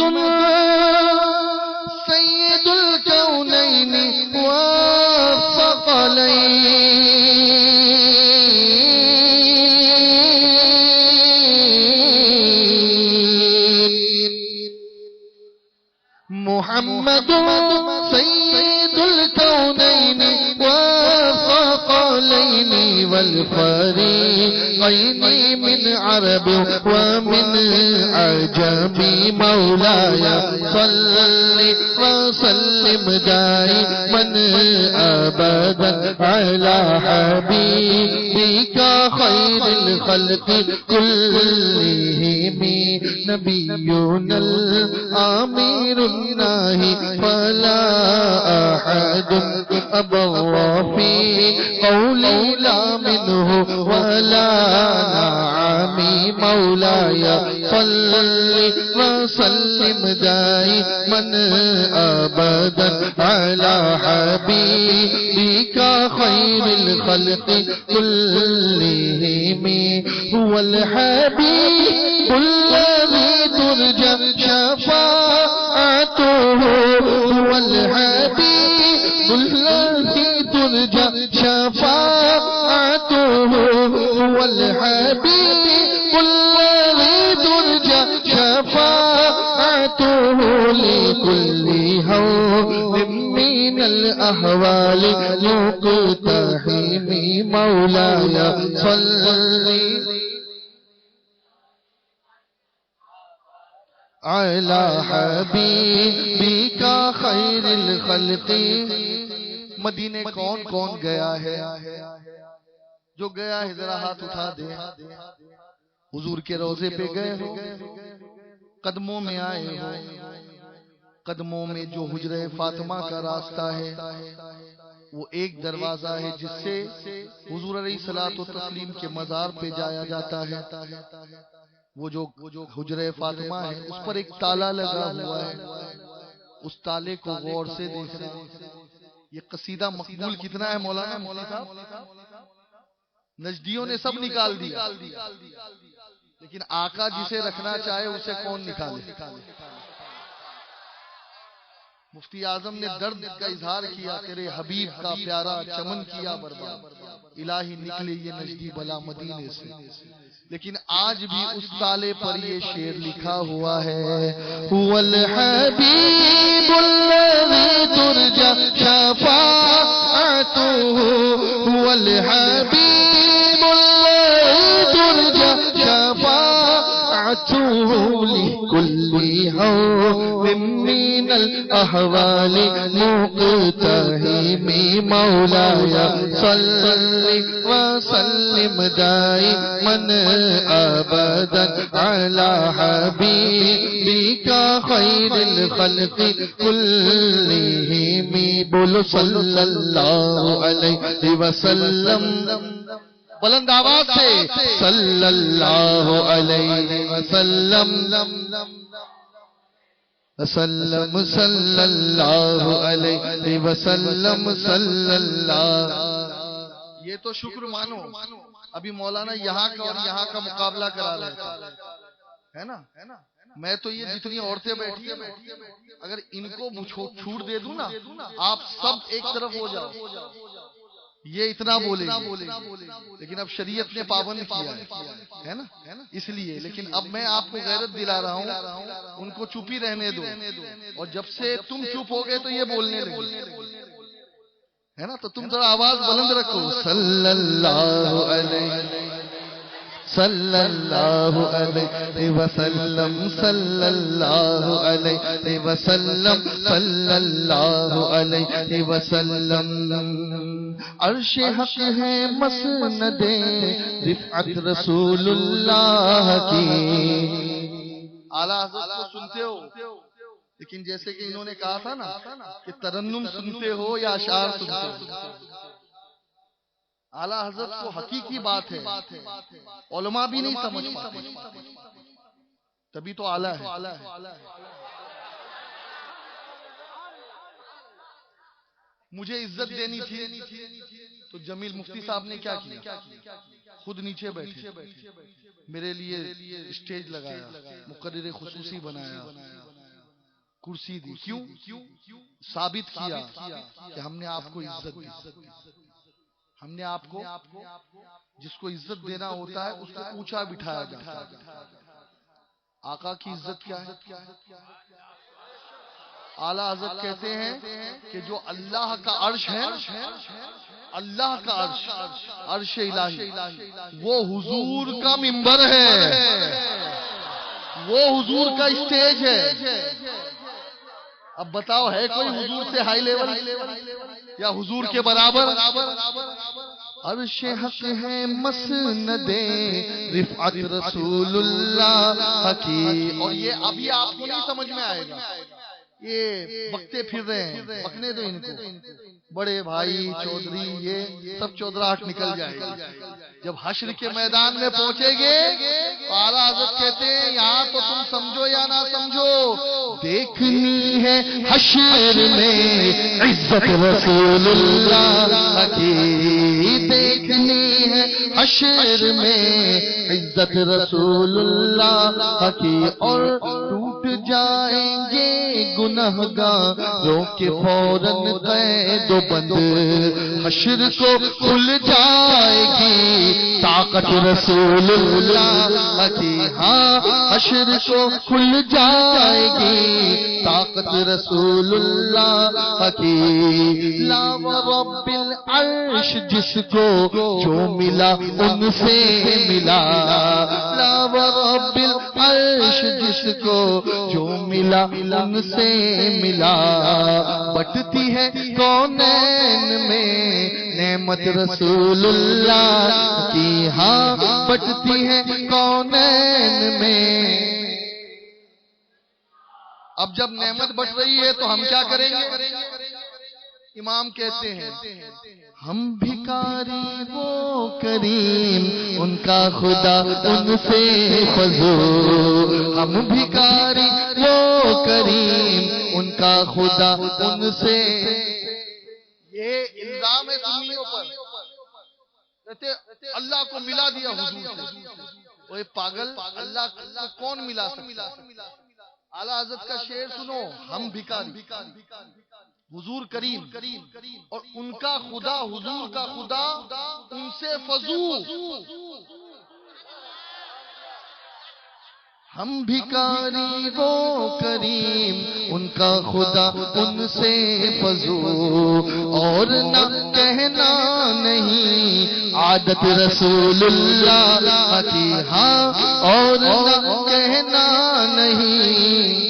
سید الکونین والثقلین، محمد سید الکونین والثقلین والفریقین من عرب ومن عجم، مولاي صل وسلم دائما ابدا على حبيبك خير الخلق كلهم، نبينا الامير الناهي فلا احد ابر في قولي لا منه ولا نعمي، مولاي صل وسلم دائما ابدا على حبيبك خير الخلق كلهم، هو الحبيب الذي ترجى شفاعته، هو الحبيب الذي ترجى شفاعته، هو الحبيب الذي ترجى شفاعته، لكل هول من الأهوال مقتحم، مولاي صل على حبيبك خير الخلق۔ مدینے کون کون گیا ہے؟ جو گیا ہے ذرا ہاتھ اٹھا دے۔ حضور کے روضے پہ گئے ہو، قدموں میں آئے ہو، قدموں میں جو حجرہ فاطمہ کا راستہ ہے وہ ایک دروازہ ہے جس سے حضور علیہ الصلوۃ والتسلیم کے مزار پہ جایا جاتا ہے۔ وہ جو حجرہ فاطمہ ہے اس پر ایک تالا لگا ہوا ہے، اس تالے کو غور سے دیکھنا۔ یہ قصیدہ مقبول کتنا ہے مولانا صاحب؟ نجدیوں نے سب نکال دیا، لیکن آقا جسے رکھنا چاہے اسے کون نکالے؟ مفتی اعظم نے درد کا اظہار کیا، تیرے حبیب کا پیارا چمن کیا برباد، الہی نکلے یہ نجدی بلا مدینے سے۔ لیکن آج بھی اس تالے پر یہ شعر لکھا ہوا ہے، هو الحبیب الذی ترجى شفاعته، هو الحبیب الذی ترجى شفاعته، لكل هول من الأحوال مقتحم، مولاي صل وسلم دائما ابدا على حبيبك خير الخلق كلهم، بولو صلی اللہ علیہ وسلم، بلند آواز سے صلی اللہ علیہ وسلم۔ وسلم صلی اللہ علیہ وسلم صلی اللہ. یہ تو شکر مانو. ابھی مولانا یہاں کا اور یہاں کا مقابلہ کرا رہے تھے، ہے نا. میں تو یہ جتنی عورتیں بیٹھی ہیں اگر ان کو چھوٹ دے دوں نا آپ سب ایک طرف ہو جاؤ. یہ اتنا بولے لیکن اب شریعت نے پابند کیا ہے نا اس لیے. لیکن اب میں آپ کو غیرت دلا رہا ہوں ان کو چپ ہی رہنے دو. اور جب سے تم چپ ہو گئے تو یہ بولنے لگے ہے نا. تو تم ذرا آواز بلند رکھو. صلی اللہ علیہ صلی اللہ علیہ وسلم صلی اللہ علیہ وسلم صلی اللہ علیہ وسلم. عرش حق ہے مسند رفعت رسول اللہ کی. اعلیٰ حضرت کو سنتے ہو لیکن جیسے کہ انہوں نے کہا تھا نا کہ ترنم سنتے ہو یا اشعار سنتے ہو. اعلیٰ حضرت کو حقیقی بات ہے علماء بھی نہیں سمجھ پاتے تبھی تو اعلیٰ ہے. مجھے عزت دینی تھی تو جمیل مفتی صاحب نے کیا کیا؟ خود نیچے بیٹھے میرے لیے اسٹیج لگایا، مقرر خصوصی بنایا، کرسی دی. کیوں؟ ثابت کیا کہ ہم نے آپ کو عزت دی. ہم نے آپ کو جس کو عزت دینا ہوتا ہے اس کو اونچا بٹھایا جاتا ہے. آقا کی عزت کیا ہے؟ اعلیٰ حضرت کہتے ہیں کہ جو اللہ کا عرش ہے، اللہ کا عرش عرش الہی وہ حضور کا منبر ہے، وہ حضور کا اسٹیج ہے. اب بتاؤ ہے کوئی حضور سے ہائی لیول یا حضور کے برابر؟ عرش حق ہے مسند رفعت رسول اللہ کی. اور یہ ابھی آپ کو نہیں سمجھ میں آئے گا، یہ بکتے پھر رہے ہیں، بکنے دو ان کو. بڑے بھائی چودھری یہ سب چودراہٹ نکل جائے گا. جب حشر کے میدان میں پہنچے گے تو اعلیٰ حضرت کہتے ہیں یہاں تو تم سمجھو یا نہ سمجھو، دیکھنی ہے حشر میں عزت رسول اللہ کی. دیکھنی ہے حشر میں عزت رسول اللہ کی. اور ٹوٹ جائیں گے گنہگاروں کے فوراً قید و بند. حشر کو کھل جائے گی طاقت رسول اللہ کی. ہاں حشر کو کھل جائے گی طاقت رسول اللہ کی. لا ورب العرش جس کو جو ملا ان سے ملا. لا ورب العرش جس کو جو ملا ان سے ملا. بٹتی ہے کونین میں نعمت رسول اللہ کی. ہاں بٹتی ہے کونین میں. اب جب نعمت بٹ رہی ہے تو ہم کیا کریں گے؟ امام کہتے ہیں ہم بھکاری وہ کریم ان کا خدا ان سے فضول. ہم بھکاری وہ کریم ان کا خدا ان سے. یہ الزام ہے سنیوں پر، کہتے اللہ کو ملا دیا حضور سے. وہ پاگل، اللہ کو کون ملا سکتا؟ اعلیٰ حضرت کا شعر سنو. ہم بھکاری حضور کریم اور ان کا خدا حضور کا خدا ان سے فضول. ہم بھکاری وہ کریم ان کا خدا ان سے فضول. اور نہ کہنا نہیں عادت رسول اللہ کی. ہاں اور نہ کہنا نہیں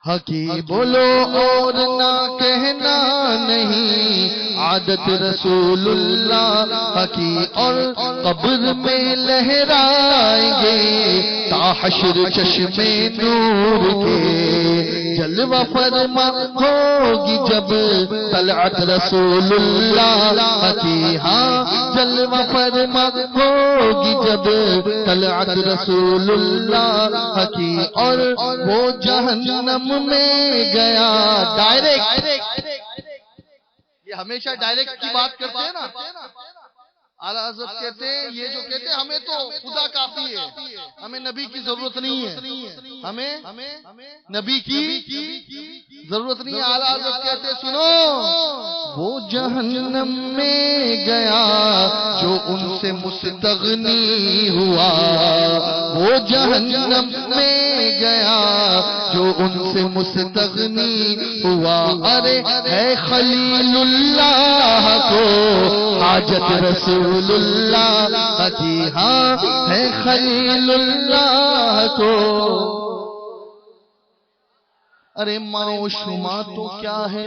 حقی بولو اور نہ کہنا نہیں عادت رسول اللہ کی. اور قبر میں لہرائیں گے تا حشر چشمے نور کے. جلوہ فرما ہوگی جب طلعت رسول اللہ کی، ہاں جلوہ فرما ہوگی جب طلعت رسول اللہ کی، اور وہ جہنم میں گیا ڈائریکٹ، یہ ہمیشہ ڈائریکٹ کی بات کرتے ہیں نا، اعلیٰ حضرت کہتے ہیں یہ جو کہتے ہیں ہمیں تو خدا کافی ہے، ہمیں نبی کی ضرورت نہیں ہے، ہمیں نبی کی ضرورت نہیں ہے، اعلیٰ حضرت کہتے ہیں سنو، وہ جہنم میں گیا جو ان سے مستغنی ہوا، وہ جہنم میں گیا جو ان سے مستغنی ہوا، ارے ہے خلیل اللہ کو حاجت رسول اللہ کی، ہاں ہے خلیل اللہ کو، ارے ماں و شما تو کیا ہے،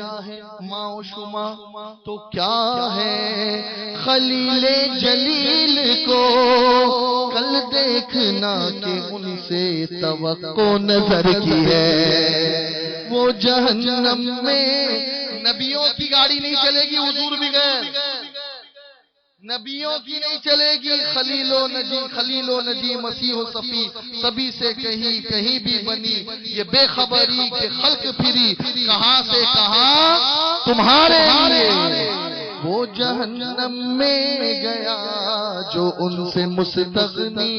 ماں و شما تو کیا ہے، خلیل جلیل کو کل دیکھنا کہ ان سے توقع نظر کی ہے، وہ جہنم میں نبیوں کی گاڑی نہیں چلے گی، حضور بھی گئے، نبیوں کی نہیں چلے گی، خلیل و نجی مسیح و صفی سبھی سے کہیں بھی بنی، یہ بے خبری کہ خلق پھری کہاں سے کہاں تمہارے لیے، وہ جہنم میں گیا جو ان سے مستغنی،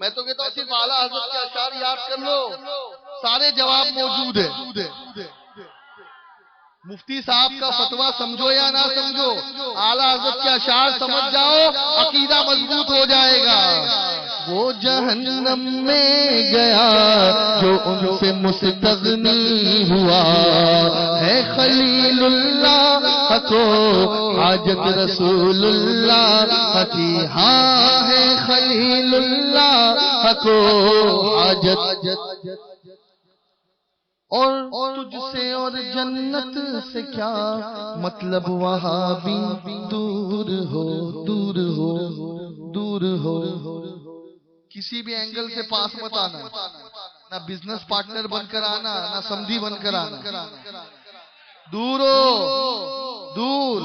میں تو کہتا ہوں صرف اعلیٰ حضرت کے اشعار یاد کر لو، سارے جواب موجود ہیں، مفتی صاحب کا فتویٰ سمجھو یا نہ سمجھو، اعلیٰ حضرت کے اشعار سمجھ جاؤ، عقیدہ مضبوط ہو جائے گا، وہ جہنم میں گیا جو ان سے مستغنی ہوا، ہے خلیل اللہ کو حاجت رسول اللہ کی، ہاں ہے خلیل اللہ کو حاجت، اور تجھ سے اور جنت سے کیا مطلب، وہاں بھی دور ہو دور ہو دور ہو، کسی بھی اینگل سے پاس مت آنا، نہ بزنس پارٹنر بن کر آنا، نہ سمدھی بن کر آنا، دور ہو دور،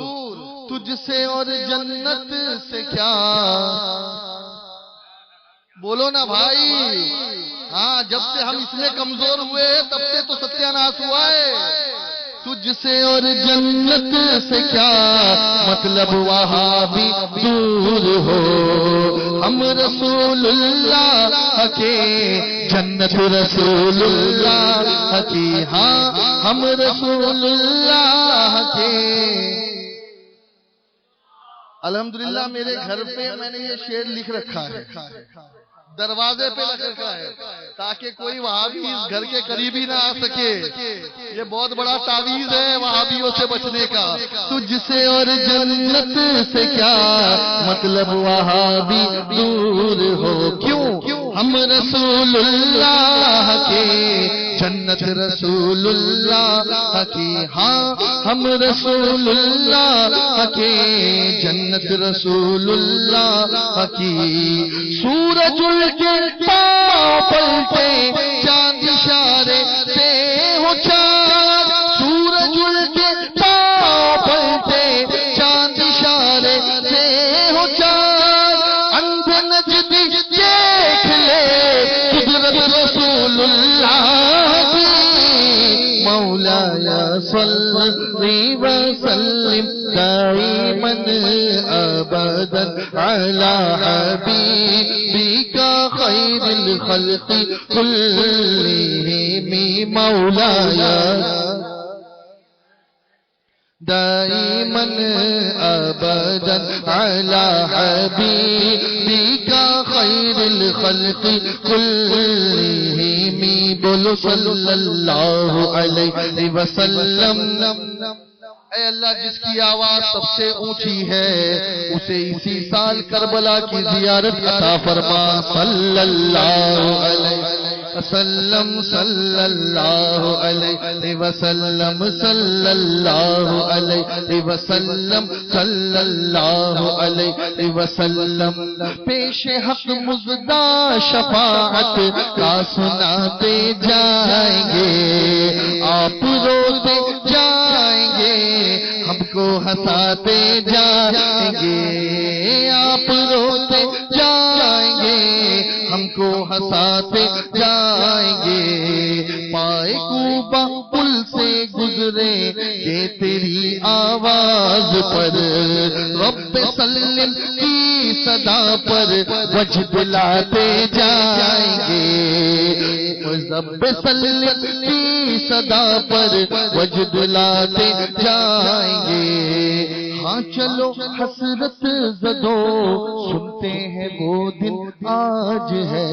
تجھ سے اور جنت سے کیا، بولو نا بھائی، ہاں جب سے ہم اس میں کمزور ہوئے تب سے تو ستیہ ناش ہوا ہے، تجھ سے اور جنت سے کیا مطلب، وہاں بھی دور ہو، ہم رسول اللہ کے جنت رسول اللہ کی، ہاں ہم رسول اللہ کے، الحمدللہ میرے گھر پہ میں نے یہ شعر لکھ رکھا ہے، دروازے پہ لکھ رکھا ہے تاکہ کوئی وہابی اس گھر کے قریبی نہ آ سکے، یہ بہت بڑا تعویذ ہے وہابیوں سے بچنے کا، تجھ سے اور جنت سے کیا مطلب، وہابی دور ہو، کیوں ہم رسول اللہ کے جنت رسول اللہ کی، ہاں ہم رسول اللہ کے جنت رسول اللہ کی، سورج کے پاؤں پلٹے چاند اشارے سے ہو چاند، سورج کے پاؤں پلٹے چاند اشارے سے ہو چاند، اندھ نجدی دیکھ لے قدرت رسول اللہ کی، مولایا صلی وسلم دائما ابدا علی حبیبک خیر الخلق كلهم، مولایا دائما ابدا علی حبیبک خیر الخلق كلهم، بولو صلی اللہ علیہ وسلم، اے اللہ جس کی آواز سب سے اونچی ہے اسے اسی سال کربلا کی زیارت عطا فرما، صلی اللہ علیہ وسلم صلی اللہ علیہ وسلم صلی اللہ علیہ وسلم صلی اللہ علیہ وسلم، پیش حق مزدہ شفاعت کا سناتے جائیں گے، ہنساتے جائیں گے، آپ روتے جائیں گے، ہم کو ہنساتے جائیں گے، پائے کوبا پل سے گزرے کہ تیری آواز پر، رب سلم کی صدا پر وجد لاتے جائیں گے، رب سلم کی صدا پر وجد لاتے جائیں گے۔ ہاں چلو حسرت زدو سنتے ہیں وہ دن آج ہے،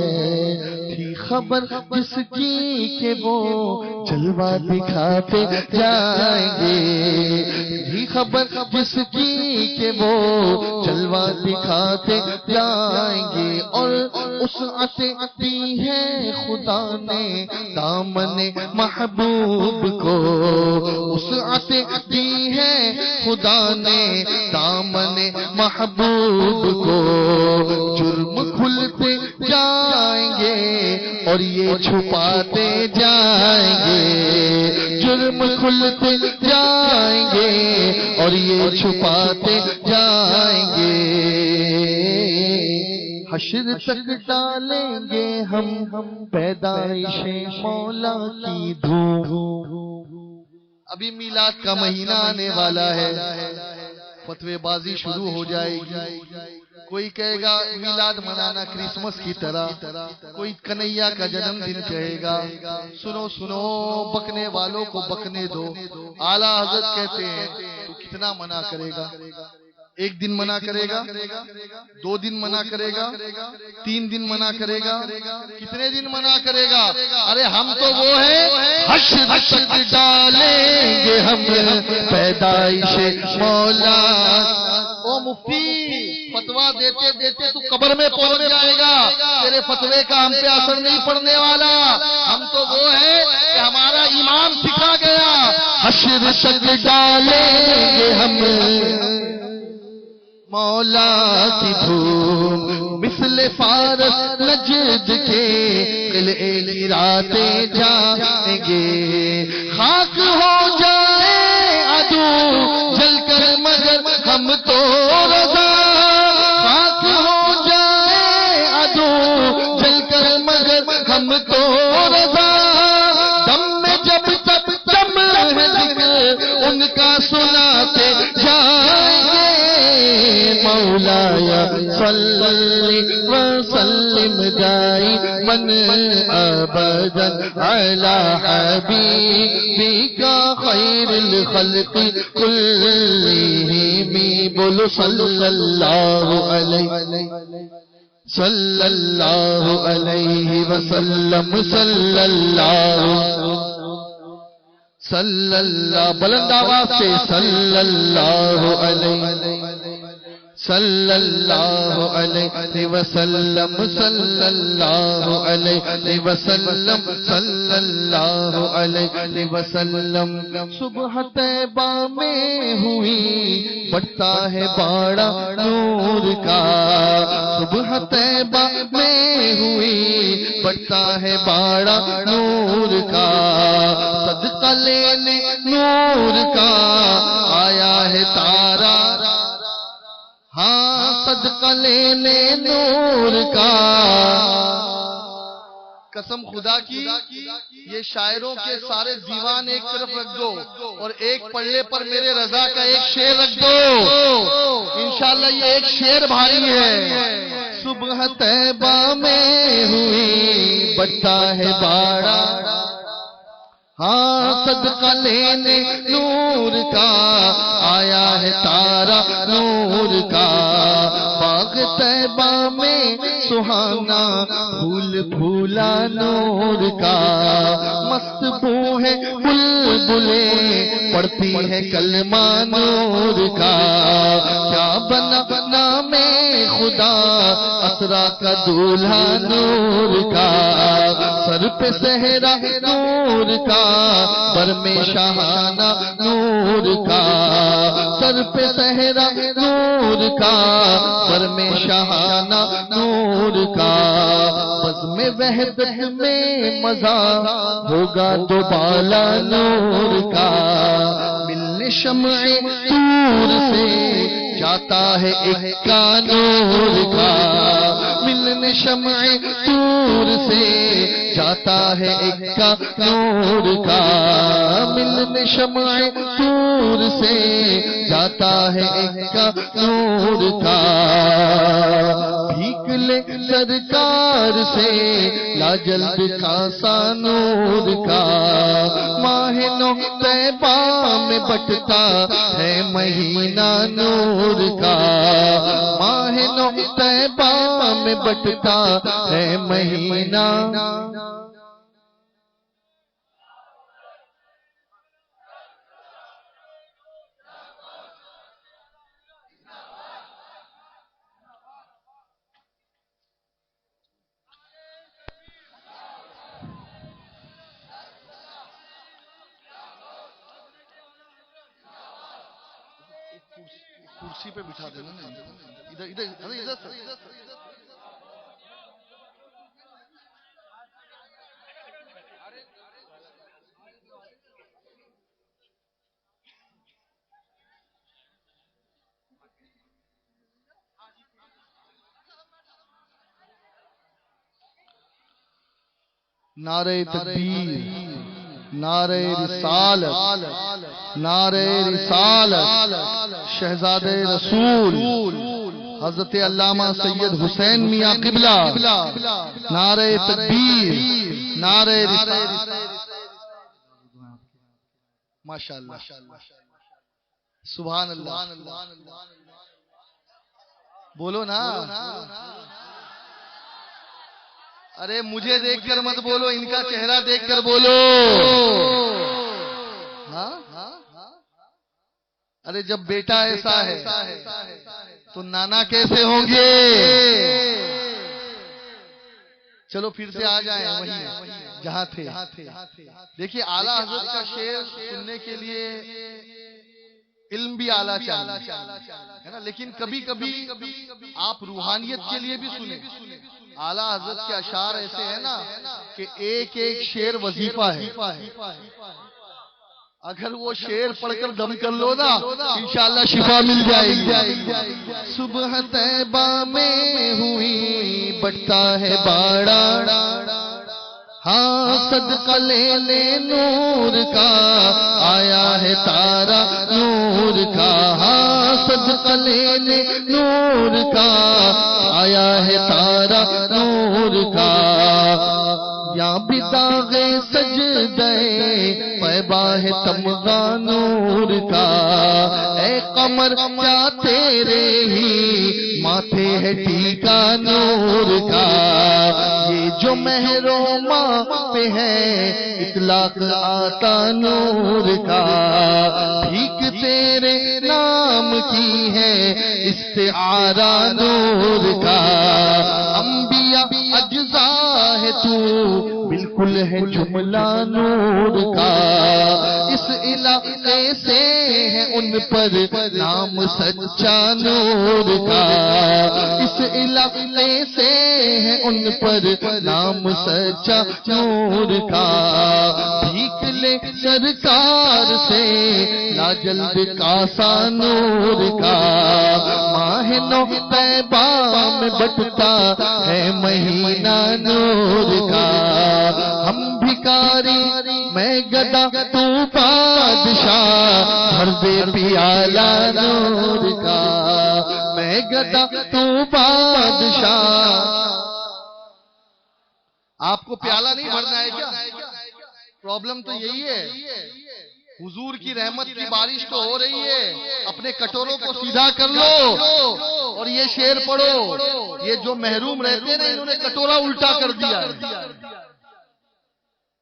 تھی خبر جس کی کہ وہ جلوہ دکھاتے جائیں گے، تھی خبر جس کی کہ وہ جلوہ دکھاتے جائیں گے، اور اس عطے دی ہے خدا نے دامن محبوب کو، اس عطے دی ہے خدا نے دامن محبوب کو، جرم کھلتے جائیں گے اور یہ چھپاتے جائیں گے، جرم کھلتے جائیں گے اور یہ چھپاتے جائیں گے، حشر تک ڈالیں گے ہم پیدائش مولا کی دھوم۔ ابھی میلاد کا مہینہ آنے والا ہے، فتوے بازی شروع ہو جائے گی، کوئی کہے گا میلاد منانا کرسمس کی طرح، کوئی کنہیا کا جنم دن کہے گا، سنو سنو بکنے والوں کو بکنے دو، اعلیٰ حضرت کہتے ہیں تو کتنا منع کرے گا، ایک دن منع کرے گا، 2 دن منع کرے گا، 3 دن منع کرے گا، کتنے دن منع کرے گا؟ ارے ہم تو وہ ہیں حشر تک ڈالیں گے ہم پیدائش مولا۔ او مفتی فتویٰ دیتے دیتے تو قبر میں پہنچ جائے گا، تیرے فتوے کا ہم پہ اثر نہیں پڑنے والا، ہم تو وہ ہے کہ ہمارا ایمان سکھا گیا، حشر تک ڈالیں گے ہم مولا کی دھوم، مثل فارس نجد کے قلعے گراتے جائیں گے، خاک ہو جائے عدو جل کر مگر ہم تو رضا، خاک ہو جائے عدو جل کر مگر ہم تو رضا، دم میں جب تک دم ہے ذکر ان کا سناتے جائیں گے، مولایا صلی وسلم دائما ابدا علی حبیبک خیر الخلق کلہم، بولو صلی اللہ علیہ وسلم، صلی اللہ بلند آواز سے صلی اللہ علیہ صلی اللہ علیہ وسلم، صلی اللہ علیہ وسلم، صلی اللہ علیہ وسلم۔ صبح طیبہ میں ہوئی بڑھتا ہے باڑا نور کا، صبح طیبہ میں ہوئی بڑھتا ہے باڑا نور کا، صدقہ لینے نور کا آیا ہے تارا، ہاں صدقہ لینے نور کا، قسم خدا کی یہ شاعروں کے سارے دیوان ایک طرف رکھ دو اور ایک پلڑے پر میرے رضا کا ایک شعر رکھ دو، انشاءاللہ یہ ایک شعر بھاری ہے۔ صبح طیبہ میں ہوئی بڑھتا ہے باڑا، ہاں صدقہ لینے نور کا آیا ہے تارا نور کا، باغ طیبہ میں سہانا پھول پھولا نور کا، مست بو ہے بلبلیں پڑھتی ہے کلمہ نور کا، کیا بنا نام خدا اسرا کا دولہا نور کا، سر پہ صحرا نور کا پر میں شاہانہ نور کا، سر پہ صحرا نور کا پر میں شاہانہ نور کا، بزم وحدت میں مزہ ہوگا تو بالا نور کا، ملنے شمع طور سے جاتا ہے ایک کا نور کا، ملن شمع طور سے جاتا ہے ایک کا نور کا، ملن شمع طور سے جاتا ہے ایک کا نور کا، بھیک لے سرکار سے لاجلد کا سا نور کا، ماہ نو طیبہ میں بٹتا ہے مہینہ نور کا، ماہ نو طیبہ میں بٹتا ہے مہینہ۔ کرسی پہ بٹھا دینا نا، ادھر ادھر ادھر نعرہ تکبیر، نعرہ رسالت، نعرہ رسالت، شہزاد رسول حضرت علامہ سید حسین میاں قبلہ، نعرہ تکبیر، نعرہ رسالت۔ ماشاءاللہ، سبحان اللہ، بولو نا، ارے مجھے دیکھ کر مت بولو، ان کا چہرہ دیکھ کر بولو۔ ارے جب بیٹا ایسا ہے تو نانا کیسے ہوں گے؟ چلو پھر سے آ جائیں وہیں جہاں تھے۔ دیکھیے اعلیٰ حضرت کا شعر سننے کے لیے علم بھی اعلیٰ چاہیے ہے نا، لیکن کبھی کبھی آپ روحانیت کے لیے بھی سنیں۔ اعلیٰ حضرت کے اشعار ایسے ہیں نا کہ ایک ایک شعر وظیفہ ہے، اگر وہ شعر پڑھ کر دم کر لو نا انشاءاللہ شفا مل جائے گی۔ صبح طیبہ میں ہوئی بٹتا ہے باڑا، ہاں صدقہ لینے نور کا آیا ہے تارا نور کا، ہاں صدقہ لینے نور کا آیا ہے تارا نور کا، یا بھی داغ سجدے طیبہ ہے تمغہ نور کا، اے قمر کیا تیرے ہی ماتھے ہے ٹیکا نور کا، یہ جو محروما پہ ہے اطلاق آتا نور کا، بھیک تیرے نام کی ہے استعارہ نور کا، انبیاء اجزاء ہے تو بالکل ہے جملہ نور کا، اس علاقے سے ہے ان پر نام سچا نور کا، اس علاقے سے ہے ان پر نام سچا نور کا، بھیک لے سرکار سے لاجلد کا سا نور کا، ماہ نو طیبہ میں بٹتا ہے مہینہ نور کا، ہم بھکاری میں گدا تو بادشاہ بھر دے پیالہ نور کا، میں گدا تو بادشاہ۔ آپ کو پیالہ نہیں بھرنا ہے کیا؟ پرابلم تو یہی ہے، حضور کی رحمت کی بارش تو ہو رہی ہے، اپنے کٹوروں کو سیدھا کر لو اور یہ شعر پڑھو۔ یہ جو محروم رہتے ہیں نا انہوں نے کٹورا الٹا کر دیا ہے۔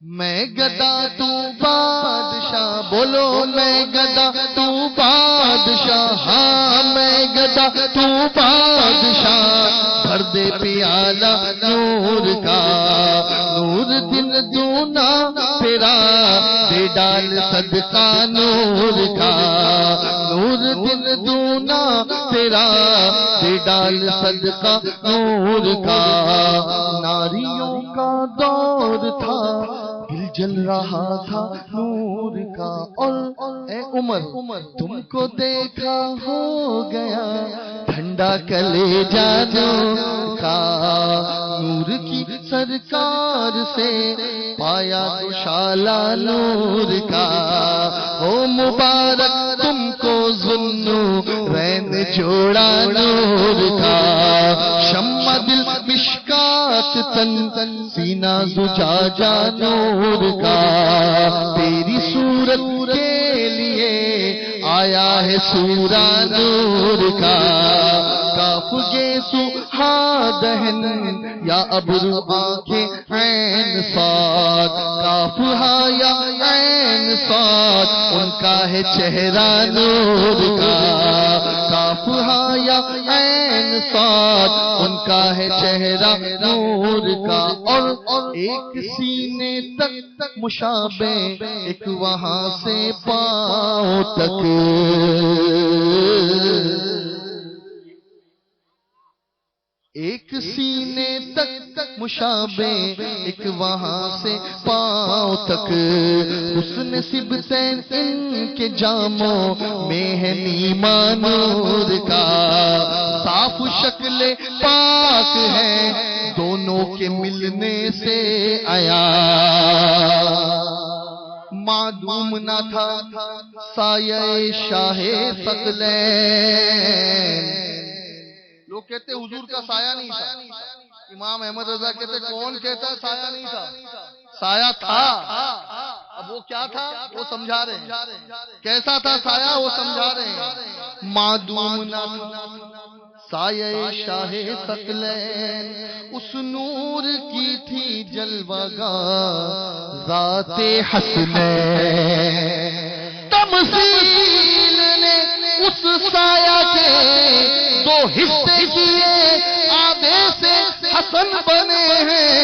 میں گدا تو بادشاہ، بولو میں گدا تو بادشاہ، ہاں میں گدا تو بادشاہ، بھر دے پیالہ نور کا، نور دن دونا تیرا دے ڈال صدقہ نور کا، نور دن دونا تیرا دے ڈال صدقہ نور کا، ناریوں کا دور تھا دل جل رہا تھا نور کا، اور اے عمر تم کو دیکھا ہو گیا ٹھنڈا کلیجہ نور کا، نور کی سرکار سے پایا دشالہ نور کا، او مبارک تم کو ذوالنورین جوڑا نور کا، شمع دل مشکات تن سینہ زجاجہ نور کا، تیری صورت کے لیے آیا ہے سورہ نور کا، کاف گیسو ہادہن یا ابرو آنکھیں عین صاد، کاف ہا یا عین صاد ان کا ہے چہرہ نور کا، کاف ہا یا عین صاد ان کا ہے چہرہ نور کا، اور ایک سینے تک مشابہ ایک وہاں سے پاؤں تک، ایک سینے تک مشابہ ایک وہاں سے پاؤں تک، حسن سبتین ان کے جاموں میں ہے نیما نور کا، صاف شکل پاک ہے دونوں کے ملنے سے آیا، معدوم نہ تھا سایہ شاہ ثقلین، لوگ کہتے حضور کا سایہ نہیں تھا، امام احمد رضا کہتے کون کہتا سایہ نہیں تھا، سایہ تھا، اب وہ کیا تھا وہ سمجھا رہے ہیں، کیسا تھا سایہ وہ سمجھا رہے ہیں، معدوم نہ سایہ شاہ ثقلین، اس نور کی تھی جلوہ گاہ ذات حسنین، تمثیل نے اس سایہ کے دو حصے کیے، آدھے سے حسن بنے ہیں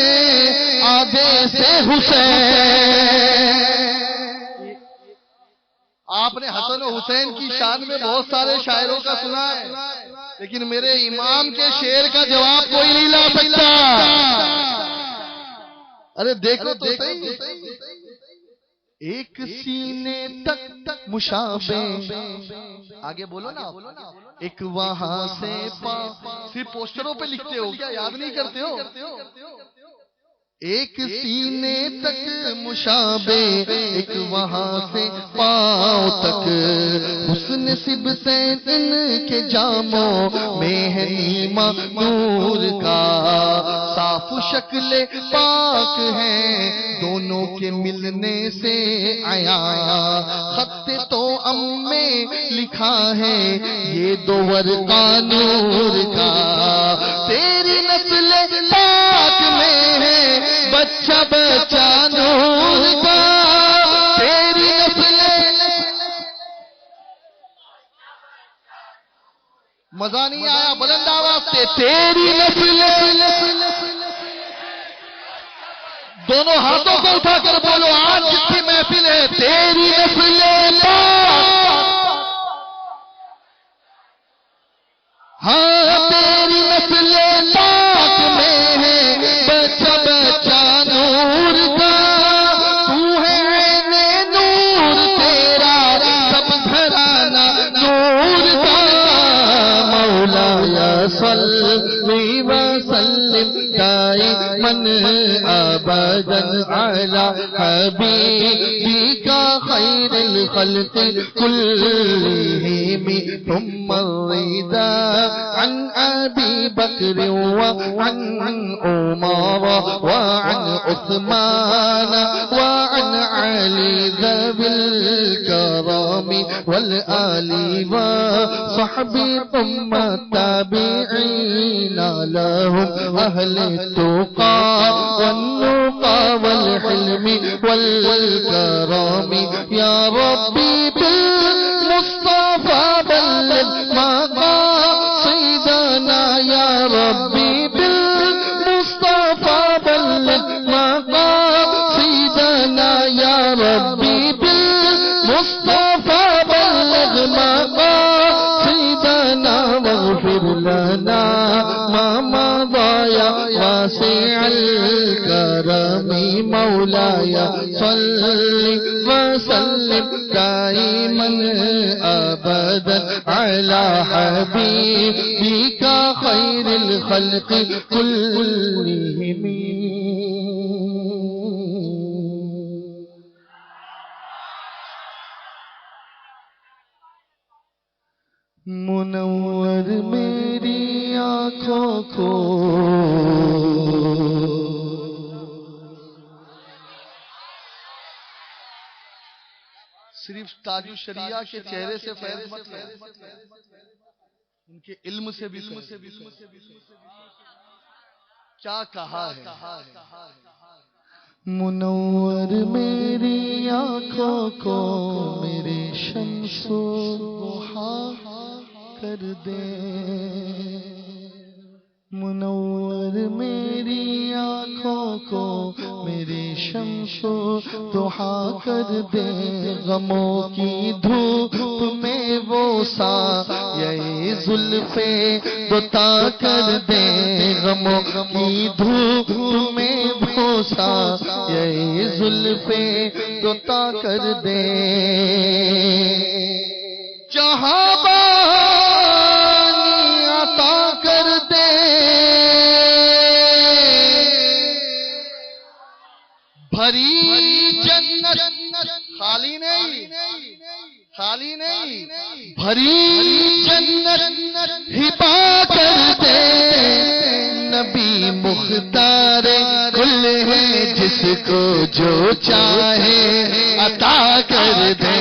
آدھے سے حسین، آپ نے حسن و حسین کی شان میں بہت سارے شاعروں کا سنا ہے، لیکن میرے امام کے شعر کا جواب کوئی نہیں لا سکتا، ارے دیکھو تو صحیح، ایک سینے تک مشابہ، آگے بولو نا، ایک وہاں سے صرف پوسٹروں پہ لکھتے ہو کیا، یاد نہیں کرتے ہو، ایک سینے تک مشابہ ایک وہاں سے پاؤں تک، حسن سبتین ان کے جاموں میں ہے نیما نور کا، صاف شکل پاک ہے دونوں کے ملنے سے آیا، خط تو ام میں لکھا ہے یہ دو ورقہ نور کا، تیری نسل پاک میں ہے بچہ بچہ نور کا، تیری نسل، مزہ نہیں آیا بلند آواز سے، تیری نسل، دونوں ہاتھوں کو اٹھا کر بولو آج جتنی محفل ہے، تیری نسل ہاں تیری نسل پاک میں ہے بچہ بچہ نور کا، تو ہے عین نور تیرا سب گھرانہ نور کا، مولا صلی وسلم دائما ابدا علی حبیبک خیر الخلق كلهم، ثم الرضا عن ابي بكر وعن عمر وعن عثمان وعن علي ذوي الكرم والآل وصحب ثم التابعين لهم أهل التقى والنقى والحلم والكرم، يا ربي بالمصطفى بلغ مقاصدنا، يا ربي بالمصطفى بلغ مقاصدنا، يا ربي بالمصطفى بلغ مقاصدنا، واغفر لنا ما مضى يا واسع الكرم، مولاي وسلم دائما ابدا على حبيبك خير الخلق كلهم. منور میری آنکھوں کو صرف تاج الشریعہ کے چہرے سے فیض مت لو، ان کے علم سے بھی کیا کہا ہے. منور میری آنکھوں کو میرے شمس و ضحا کر دے. منور میری آنکھوں کو میرے شمس و ضحا کر دے. غموں کی دھوپ میں وہ سایہ زلف دوتا کر دے. غموں کی دھوپ میں وہ سایہ زلف دوتا کر دے. جہاں بانی عطا کر دے. بھری جنت خالی نہیں بھری جنت ہبا کر دے. نبی مختار کل ہے جس کو جو چاہے عطا کر دے.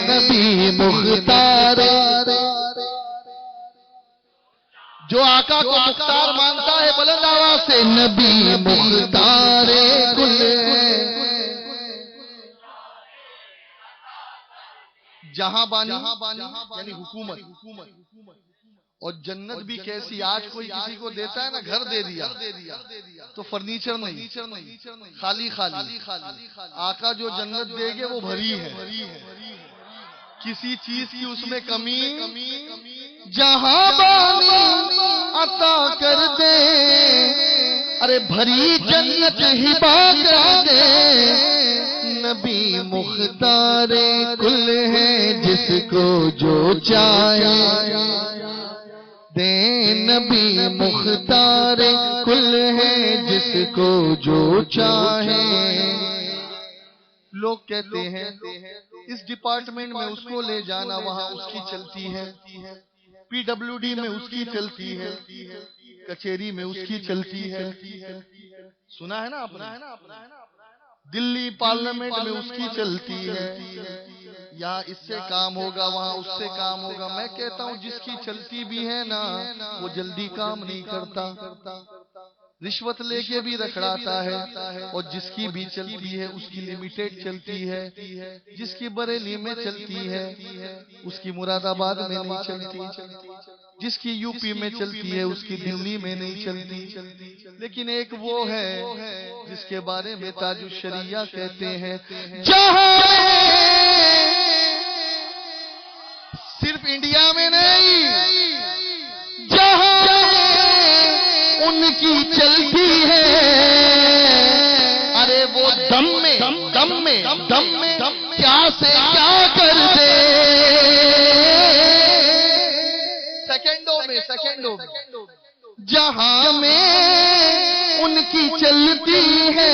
نبی مختار جو آقا کو مختار مانتا ہے بلند آواز سے نبی مختار کل ہے. جہاں بانی یعنی حکومت. اور جنت بھی کیسی، آج کوئی کسی کو دیتا ہے نا گھر دے دیا تو فرنیچر نہیں، خالی. آقا جو جنت دے گے وہ بھری ہے، کسی چیز کی اس میں کمی. جہاں بانی عطا کر دے. ارے بھری جنت ہبا کر دے. نبی مختار کل ہے جس کو جو چاہے دے. نبی مختار کل ہے جس کو جو چاہے. لوگ کہتے ہیں اس ڈپارٹمنٹ میں اس کو لے جانا، وہاں اس کی چلتی ہے. PWD میں اس کی چلتی ہے، کچہری میں اس کی چلتی ہے. سنا ہے نا آپ نے؟ دلی پارلیمنٹ میں اس کی چلتی ہے. یہاں اس سے کام ہوگا، وہاں اس سے کام ہوگا. میں کہتا ہوں جس کی چلتی بھی ہے نا وہ جلدی کام نہیں کرتا، رشوت لے کے بھی رکھڑاتا ہے. اور جس کی بھی چلتی ہے اس کی لمیٹڈ چلتی ہے. جس کی بریلی میں چلتی ہے اس کی مراد آباد میں نہیں چلتی. جس کی UP میں چلتی ہے اس کی دلی میں نہیں چلتی. لیکن ایک وہ ہے جس کے بارے میں تاج الشریعہ کہتے ہیں جہاں صرف انڈیا میں نہیں، جہاں ان کی چلتی ہے. ارے وہ دم میں کیا سے کیا کر دے. سیکنڈوں میں جہاں میں ان کی چلتی ہے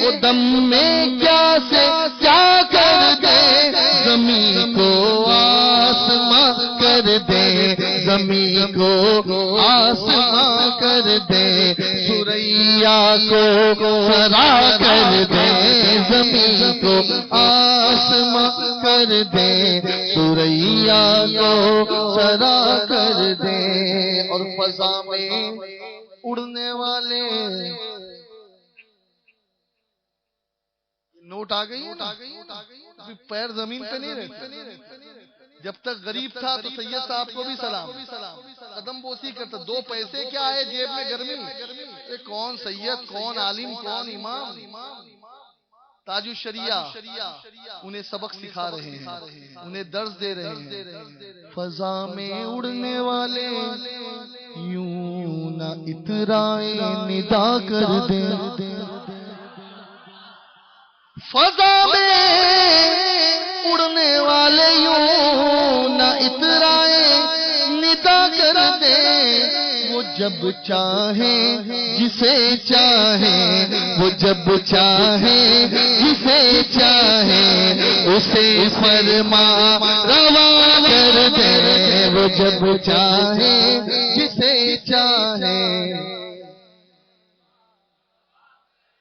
وہ دم میں کیا سے کیا کر دے. زمین کو آسماں کر دے. زمین کو آسماں کر دے. سوریا کو سرا کر دے. زمین کو آسماں کر دے. سوریا کو سرا کر دے. اور فضا میں اڑنے والے نوٹ آ گئی پیر زمین پہ نہیں رہتے. جب تک غریب تھا تو سید صاحب کو بھی سلام، قدم بوسی کرتا. 2 پیسے کیا ہے جیب میں گرمی. کون سید، کون عالم، کون امام. تاج الشریعہ انہیں سبق سکھا رہے ہیں، انہیں درس دے رہے ہیں. فضا میں اڑنے والے یوں نہ اترائے ندا کر دے. فضا میں اڑنے والے یوں نہ اترائے ندا کر دے، وہ جب چاہے جسے چاہے، وہ جب چاہے جسے چاہے اسے فرما روا کر دے، وہ جب چاہے جسے چاہے۔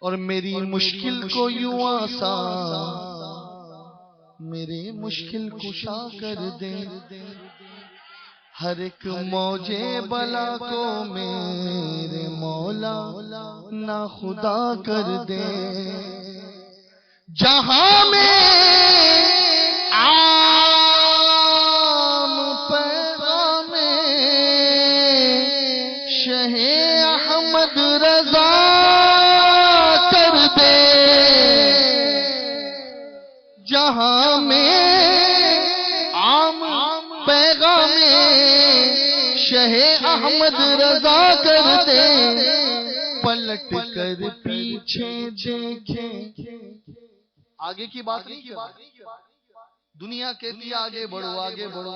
اور میری مشکل کو یوں آسان میرے مشکل کشا کر دے، ہر ایک موجے بلا کو میرے مولا نا خدا کر دے۔ جہاں میں عام پیغام شہ احمد رضا کر دے، جہاں میں عام پیغام شہ احمد رضا کر دے، پلٹ کر پیچھے دیکھے۔ آگے کی بات نہیں کرتے، دنیا کہتی ہے آگے بڑھو آگے بڑھو،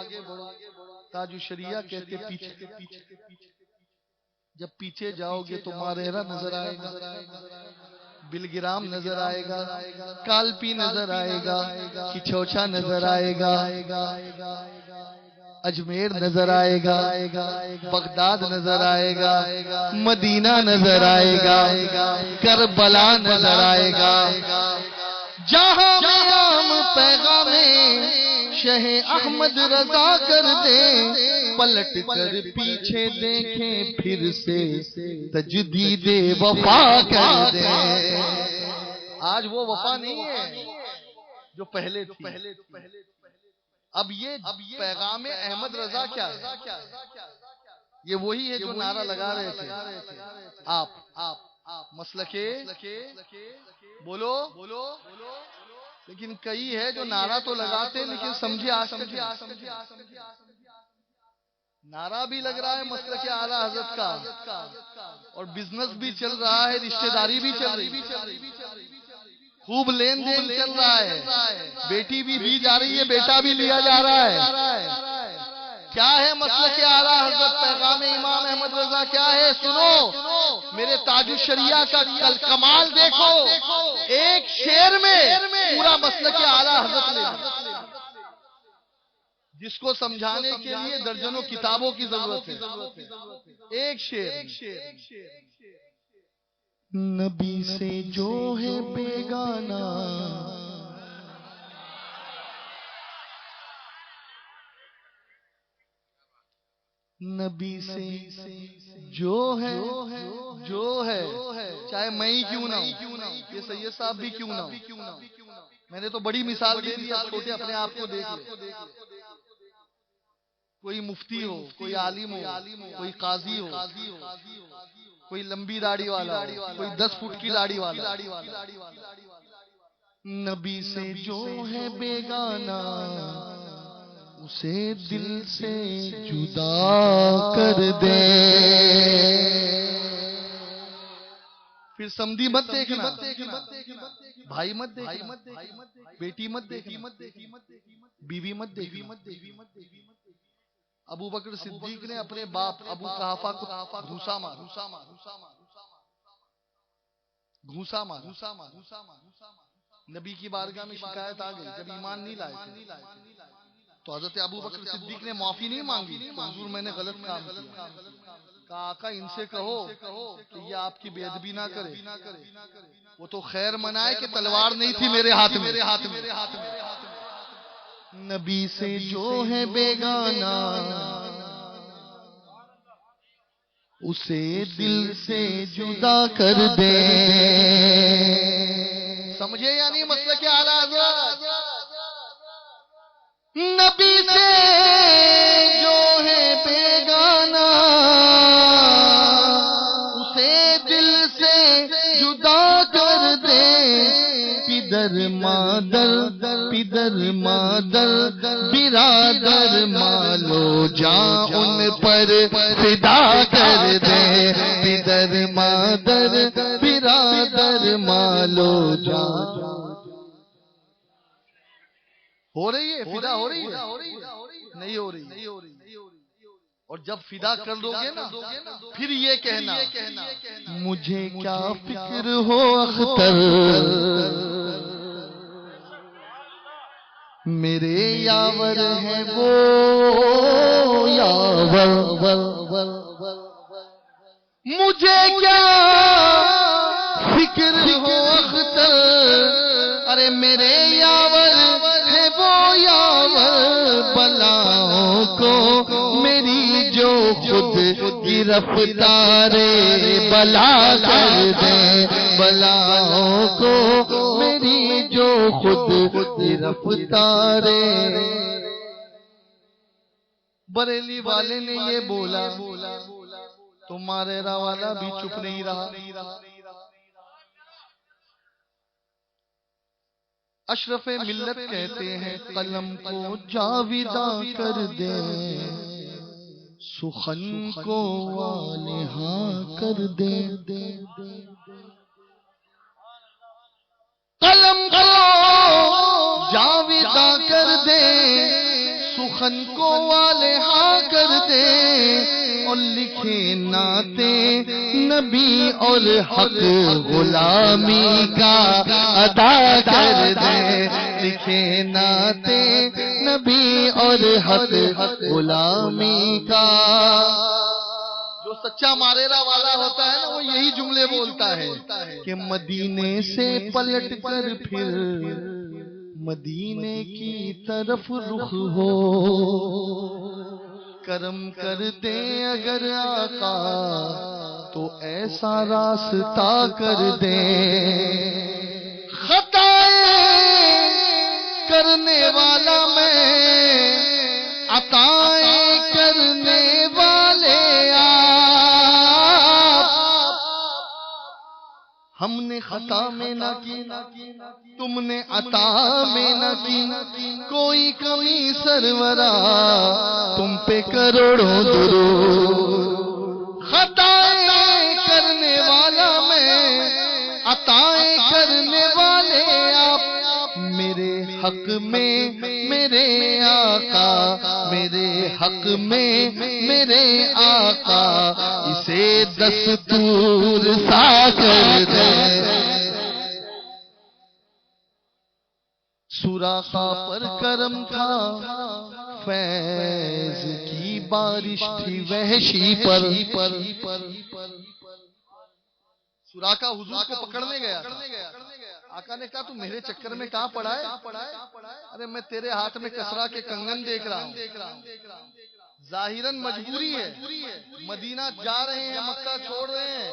تاج الشریعہ کہتے پیچھے۔ جب پیچھے جاؤ گے تو ماریرا نظر آئے گا، بلگرام نظر آئے گا، کالپی نظر آئے گا، کچھوچا نظر آئے گا، اجمیر نظر آئے گا، بغداد نظر آئے گا، مدینہ نظر آئے گا، کربلا نظر آئے گا۔ جہاں عام پیغام شہ احمد رضا کر دے، پلٹ کر پیچھے دیکھیں پھر سے تجدید وفا کر دے۔ آج وہ وفا نہیں ہے جو پہلے تھی۔ اب یہ پیغام احمد رضا کیا ہے؟ یہ وہی ہے جو نعرہ لگا رہے تھے آپ مسلکے بولو، لیکن کئی ہے جو نعرہ تو لگاتے لیکن سمجھے آج تک نعرہ بھی لگ رہا ہے مسلک اعلیٰ حضرت کا، اور بزنس بھی چل رہا ہے، رشتہ داری بھی چل رہی ہے، خوب لین دین چل رہا ہے، بیٹی بھی جا رہی ہے، بیٹا بھی لیا جا رہا ہے۔ کیا ہے مسلک اعلیٰ حضرت پیغام امام احمد رضا کیا ہے؟ سنو میرے تاج الشریعہ کا کمال دیکھو، ایک شعر میں پورا مسلک اعلیٰ حضرت نے، جس کو سمجھانے کے لیے درجنوں کتابوں کی ضرورت ہے۔ ایک شعر، نبی سے جو ہے بیگانہ نبی سے جو ہے چاہے میں ہی کیوں نہ ہوں، یہ سید صاحب بھی کیوں نہ ہوں، میں نے تو بڑی مثال دے دی، اب چھوٹے اپنے آپ کو دیکھ لیں۔ کوئی مفتی ہو، کوئی عالم ہو، کوئی قاضی ہو، کوئی لمبی داڑھی والا ہو، کوئی 10 فٹ کی داڑھی والا، نبی سے جو ہے بیگانہ اسے دل سے جدا کر دے۔ پھر سمدھی مت دیکھنا، بھائی مت دیکھنا، بیٹی مت دیکھنا، بیوی مت دیکھنا۔ ابو بکر صدیق نے اپنے باپ ابو قحافہ کو گھوسا مارا، نبی کی بارگاہ میں شکایت آ گئی جب ایمان نہیں لائے تھے، تو حضرت ابو بکر صدیق نے معافی نہیں مانگی کہ حضور میں نے غلط کام کیا، کہا آقا ان سے کہو کہ یہ آپ کی بے ادبی نہ کرے، وہ تو خیر منائے کہ تلوار نہیں تھی میرے ہاتھ میں۔ نبی سے جو ہے بیگانہ اسے دل سے جدا کر دے۔ سمجھے یا نہیں مسلک اعلیٰ حضرت؟ نبی سے جو ہے بیگانہ اسے دل سے جدا کر دے۔ پدر مادر برادر مالو جاں ان پر فدا کر دے۔ پدر مادر برادر مالو جاں ہو رہی ہے فدا ہو رہی ہے نہیں ہو رہی. اور جب فدا کر دو گے نا پھر یہ کہنا مجھے کیا فکر ہو اختر میرے یاور ہے وہ یاور مجھے کیا فکر ہو اختر ارے میرے یاور ہے وہ یاور بلاؤں کو میری جو خود گرفتار بلا کر دے بلاؤں کو میری جو خود گرفتار. بریلی والے نے یہ بولا تو ماریرا والا بھی چپ نہیں رہا. اشرف ملت کہتے ہیں قلم کو جاویدہ کر دے سخن کو والہا کر دے. قلم کو جاویدہ کر دے سخن کو والہا کر دے اور لکھے نعتِ نبی اور حق غلامی کا ادا کر دے لکھے نعتِ نبی اور حق غلامی کا. جو سچا ماریرا والا ہوتا ہے نا وہ یہی جملے بولتا ہے کہ مدینے سے پلٹ کر پھر مدینے کی طرف رخ ہو کرم کر دے اگر آقا تو ایسا راستہ کر دے. خطائیں کرنے والا میں عطائیں کرنے والے ہم نے خطا میں نہ کی تم نے عطا میں نہ کی کوئی کمی سرورا تم پہ کروڑوں درود. خطائیں کرنے والا میں عطائیں کرنے والے آپ میرے حق میں میرے آقا میرے حق میں میرے آقا اسے دستور سا کر دے. سوراخا پر کرم تھا فیض کی بارش تھی وحشی پر. سوراخا حضور کو پکڑنے گیا آقا نے کہا تو میرے چکر میں کہاں پڑا ہے ارے میں تیرے ہاتھ میں کسرا کے کنگن دیکھ رہا ہوں. ظاہراً مجبوری ہے مدینہ جا رہے ہیں مکہ چھوڑ رہے ہیں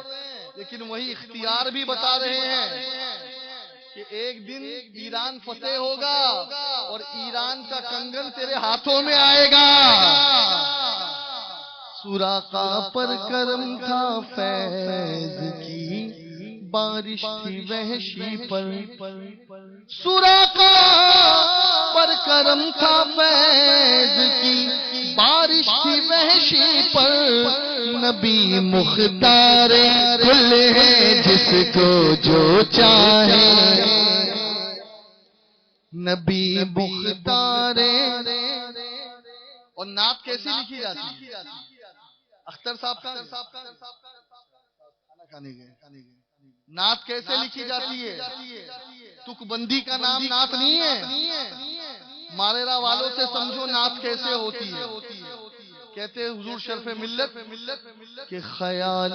لیکن وہی اختیار بھی بتا رہے ہیں کہ ایک دن ایران فتح ہوگا اور ایران کا کنگن تیرے ہاتھوں میں آئے گا. سوراخا پر کرم تھا فیض کی بارش تھی وحشی پر. سوراخا پر کرم تھا فیض کی بارش تھی وحشی پر. نبی مختار کل ہے جس کو جو چاہے نبی مختار. اور نعت کیسے لکھی جاتی ہے اختر صاحب کا کھانا کھانے گئے. نعت کیسے لکھی جاتی ہے تک بندی کا نام نعت نہیں ہے. ماریرا والوں سے سمجھو نعت کیسے ہوتی ہے. کہتے ہیں حضور شرف ملت کہ خیال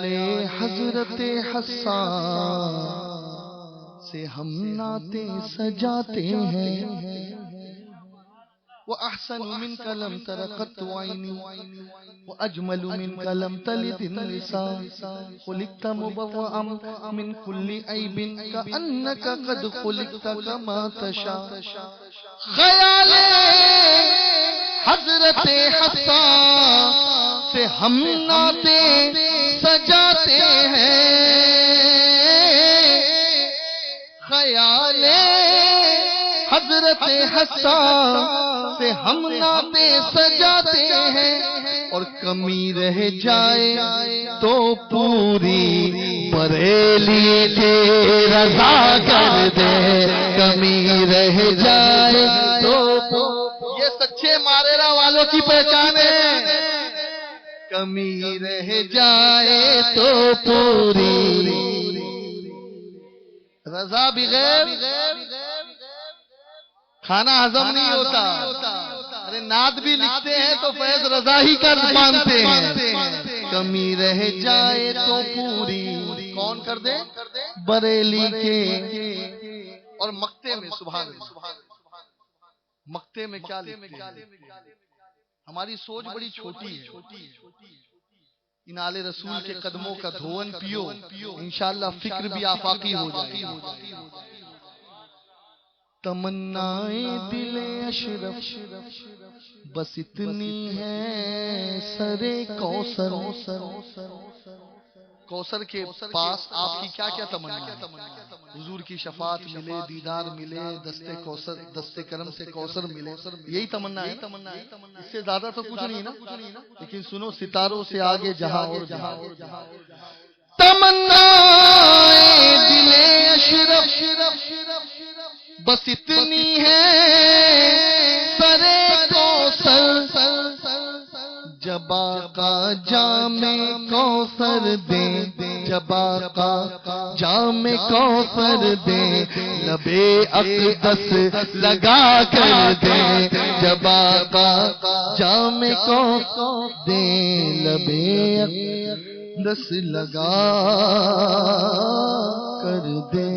حضرت حسان سے ہم نعتیں سجاتے ہیں. وَأَحْسَنُ مِنْكَ لَمْ تَرَ قَطُّ عَيْنِي وَأَجْمَلُ مِنْكَ لَمْ تَلِدِ النِّسَاءُ خُلِقْتَ مُبَرَّأً مِنْ كُلِّ عَيْبٍ كَأَنَّكَ قَدْ خُلِقْتَ كَمَا تَشَاءُ. خیال حضرت حسان سے ہم نعتیں سجاتے ہیں. خیال حضرت حضرت حسان سے ہم نعتیں سجاتے ہیں، اور کمی رہ جائے تو پوری بریلی کی رضا کر دے، کمی رہ جائے تو یہ سچے ماریرا والوں کی پہچان ہے، کمی رہ جائے تو پوری رضا بغیر کھانا ہضم نہیں ہوتا۔ ارے نعت بھی لکھتے ہیں تو فیض رضا ہی کا مانتے ہیں، کمی رہ جائے تو پوری کون کر دے؟ بریلی کے۔ اور مکتے میں سبحان اللہ، مکتے میں کیا لکھتے ہیں؟ ہماری سوچ بڑی چھوٹی ہے، ان آل رسول کے قدموں کا دھون پیو، انشاءاللہ فکر بھی آفاقی ہو جائے گی۔ تمنائیں دل اشرف بس اتنی ہے، سرے کوثر، کوثر کے پاس آپ کی کیا کیا تمنا ہے؟ حضور کی شفاعت ملے، دیدار ملے، دستے کوثر، دستے کرم سے کوثر ملے، یہی تمنا ہے، اس سے زیادہ تو کچھ نہیں نا۔ لیکن سنو، ستاروں سے آگے جہاں اور جہاں، تمنائیں دل اشرف بس اتنی ہے، سرے کوثر، جب آقا جام کوثر دے، جب آقا جام کوثر دے، لبے اقدس لگا کر دے، جب آقا جام کوثر دے، لبے اقدس لگا کر دے۔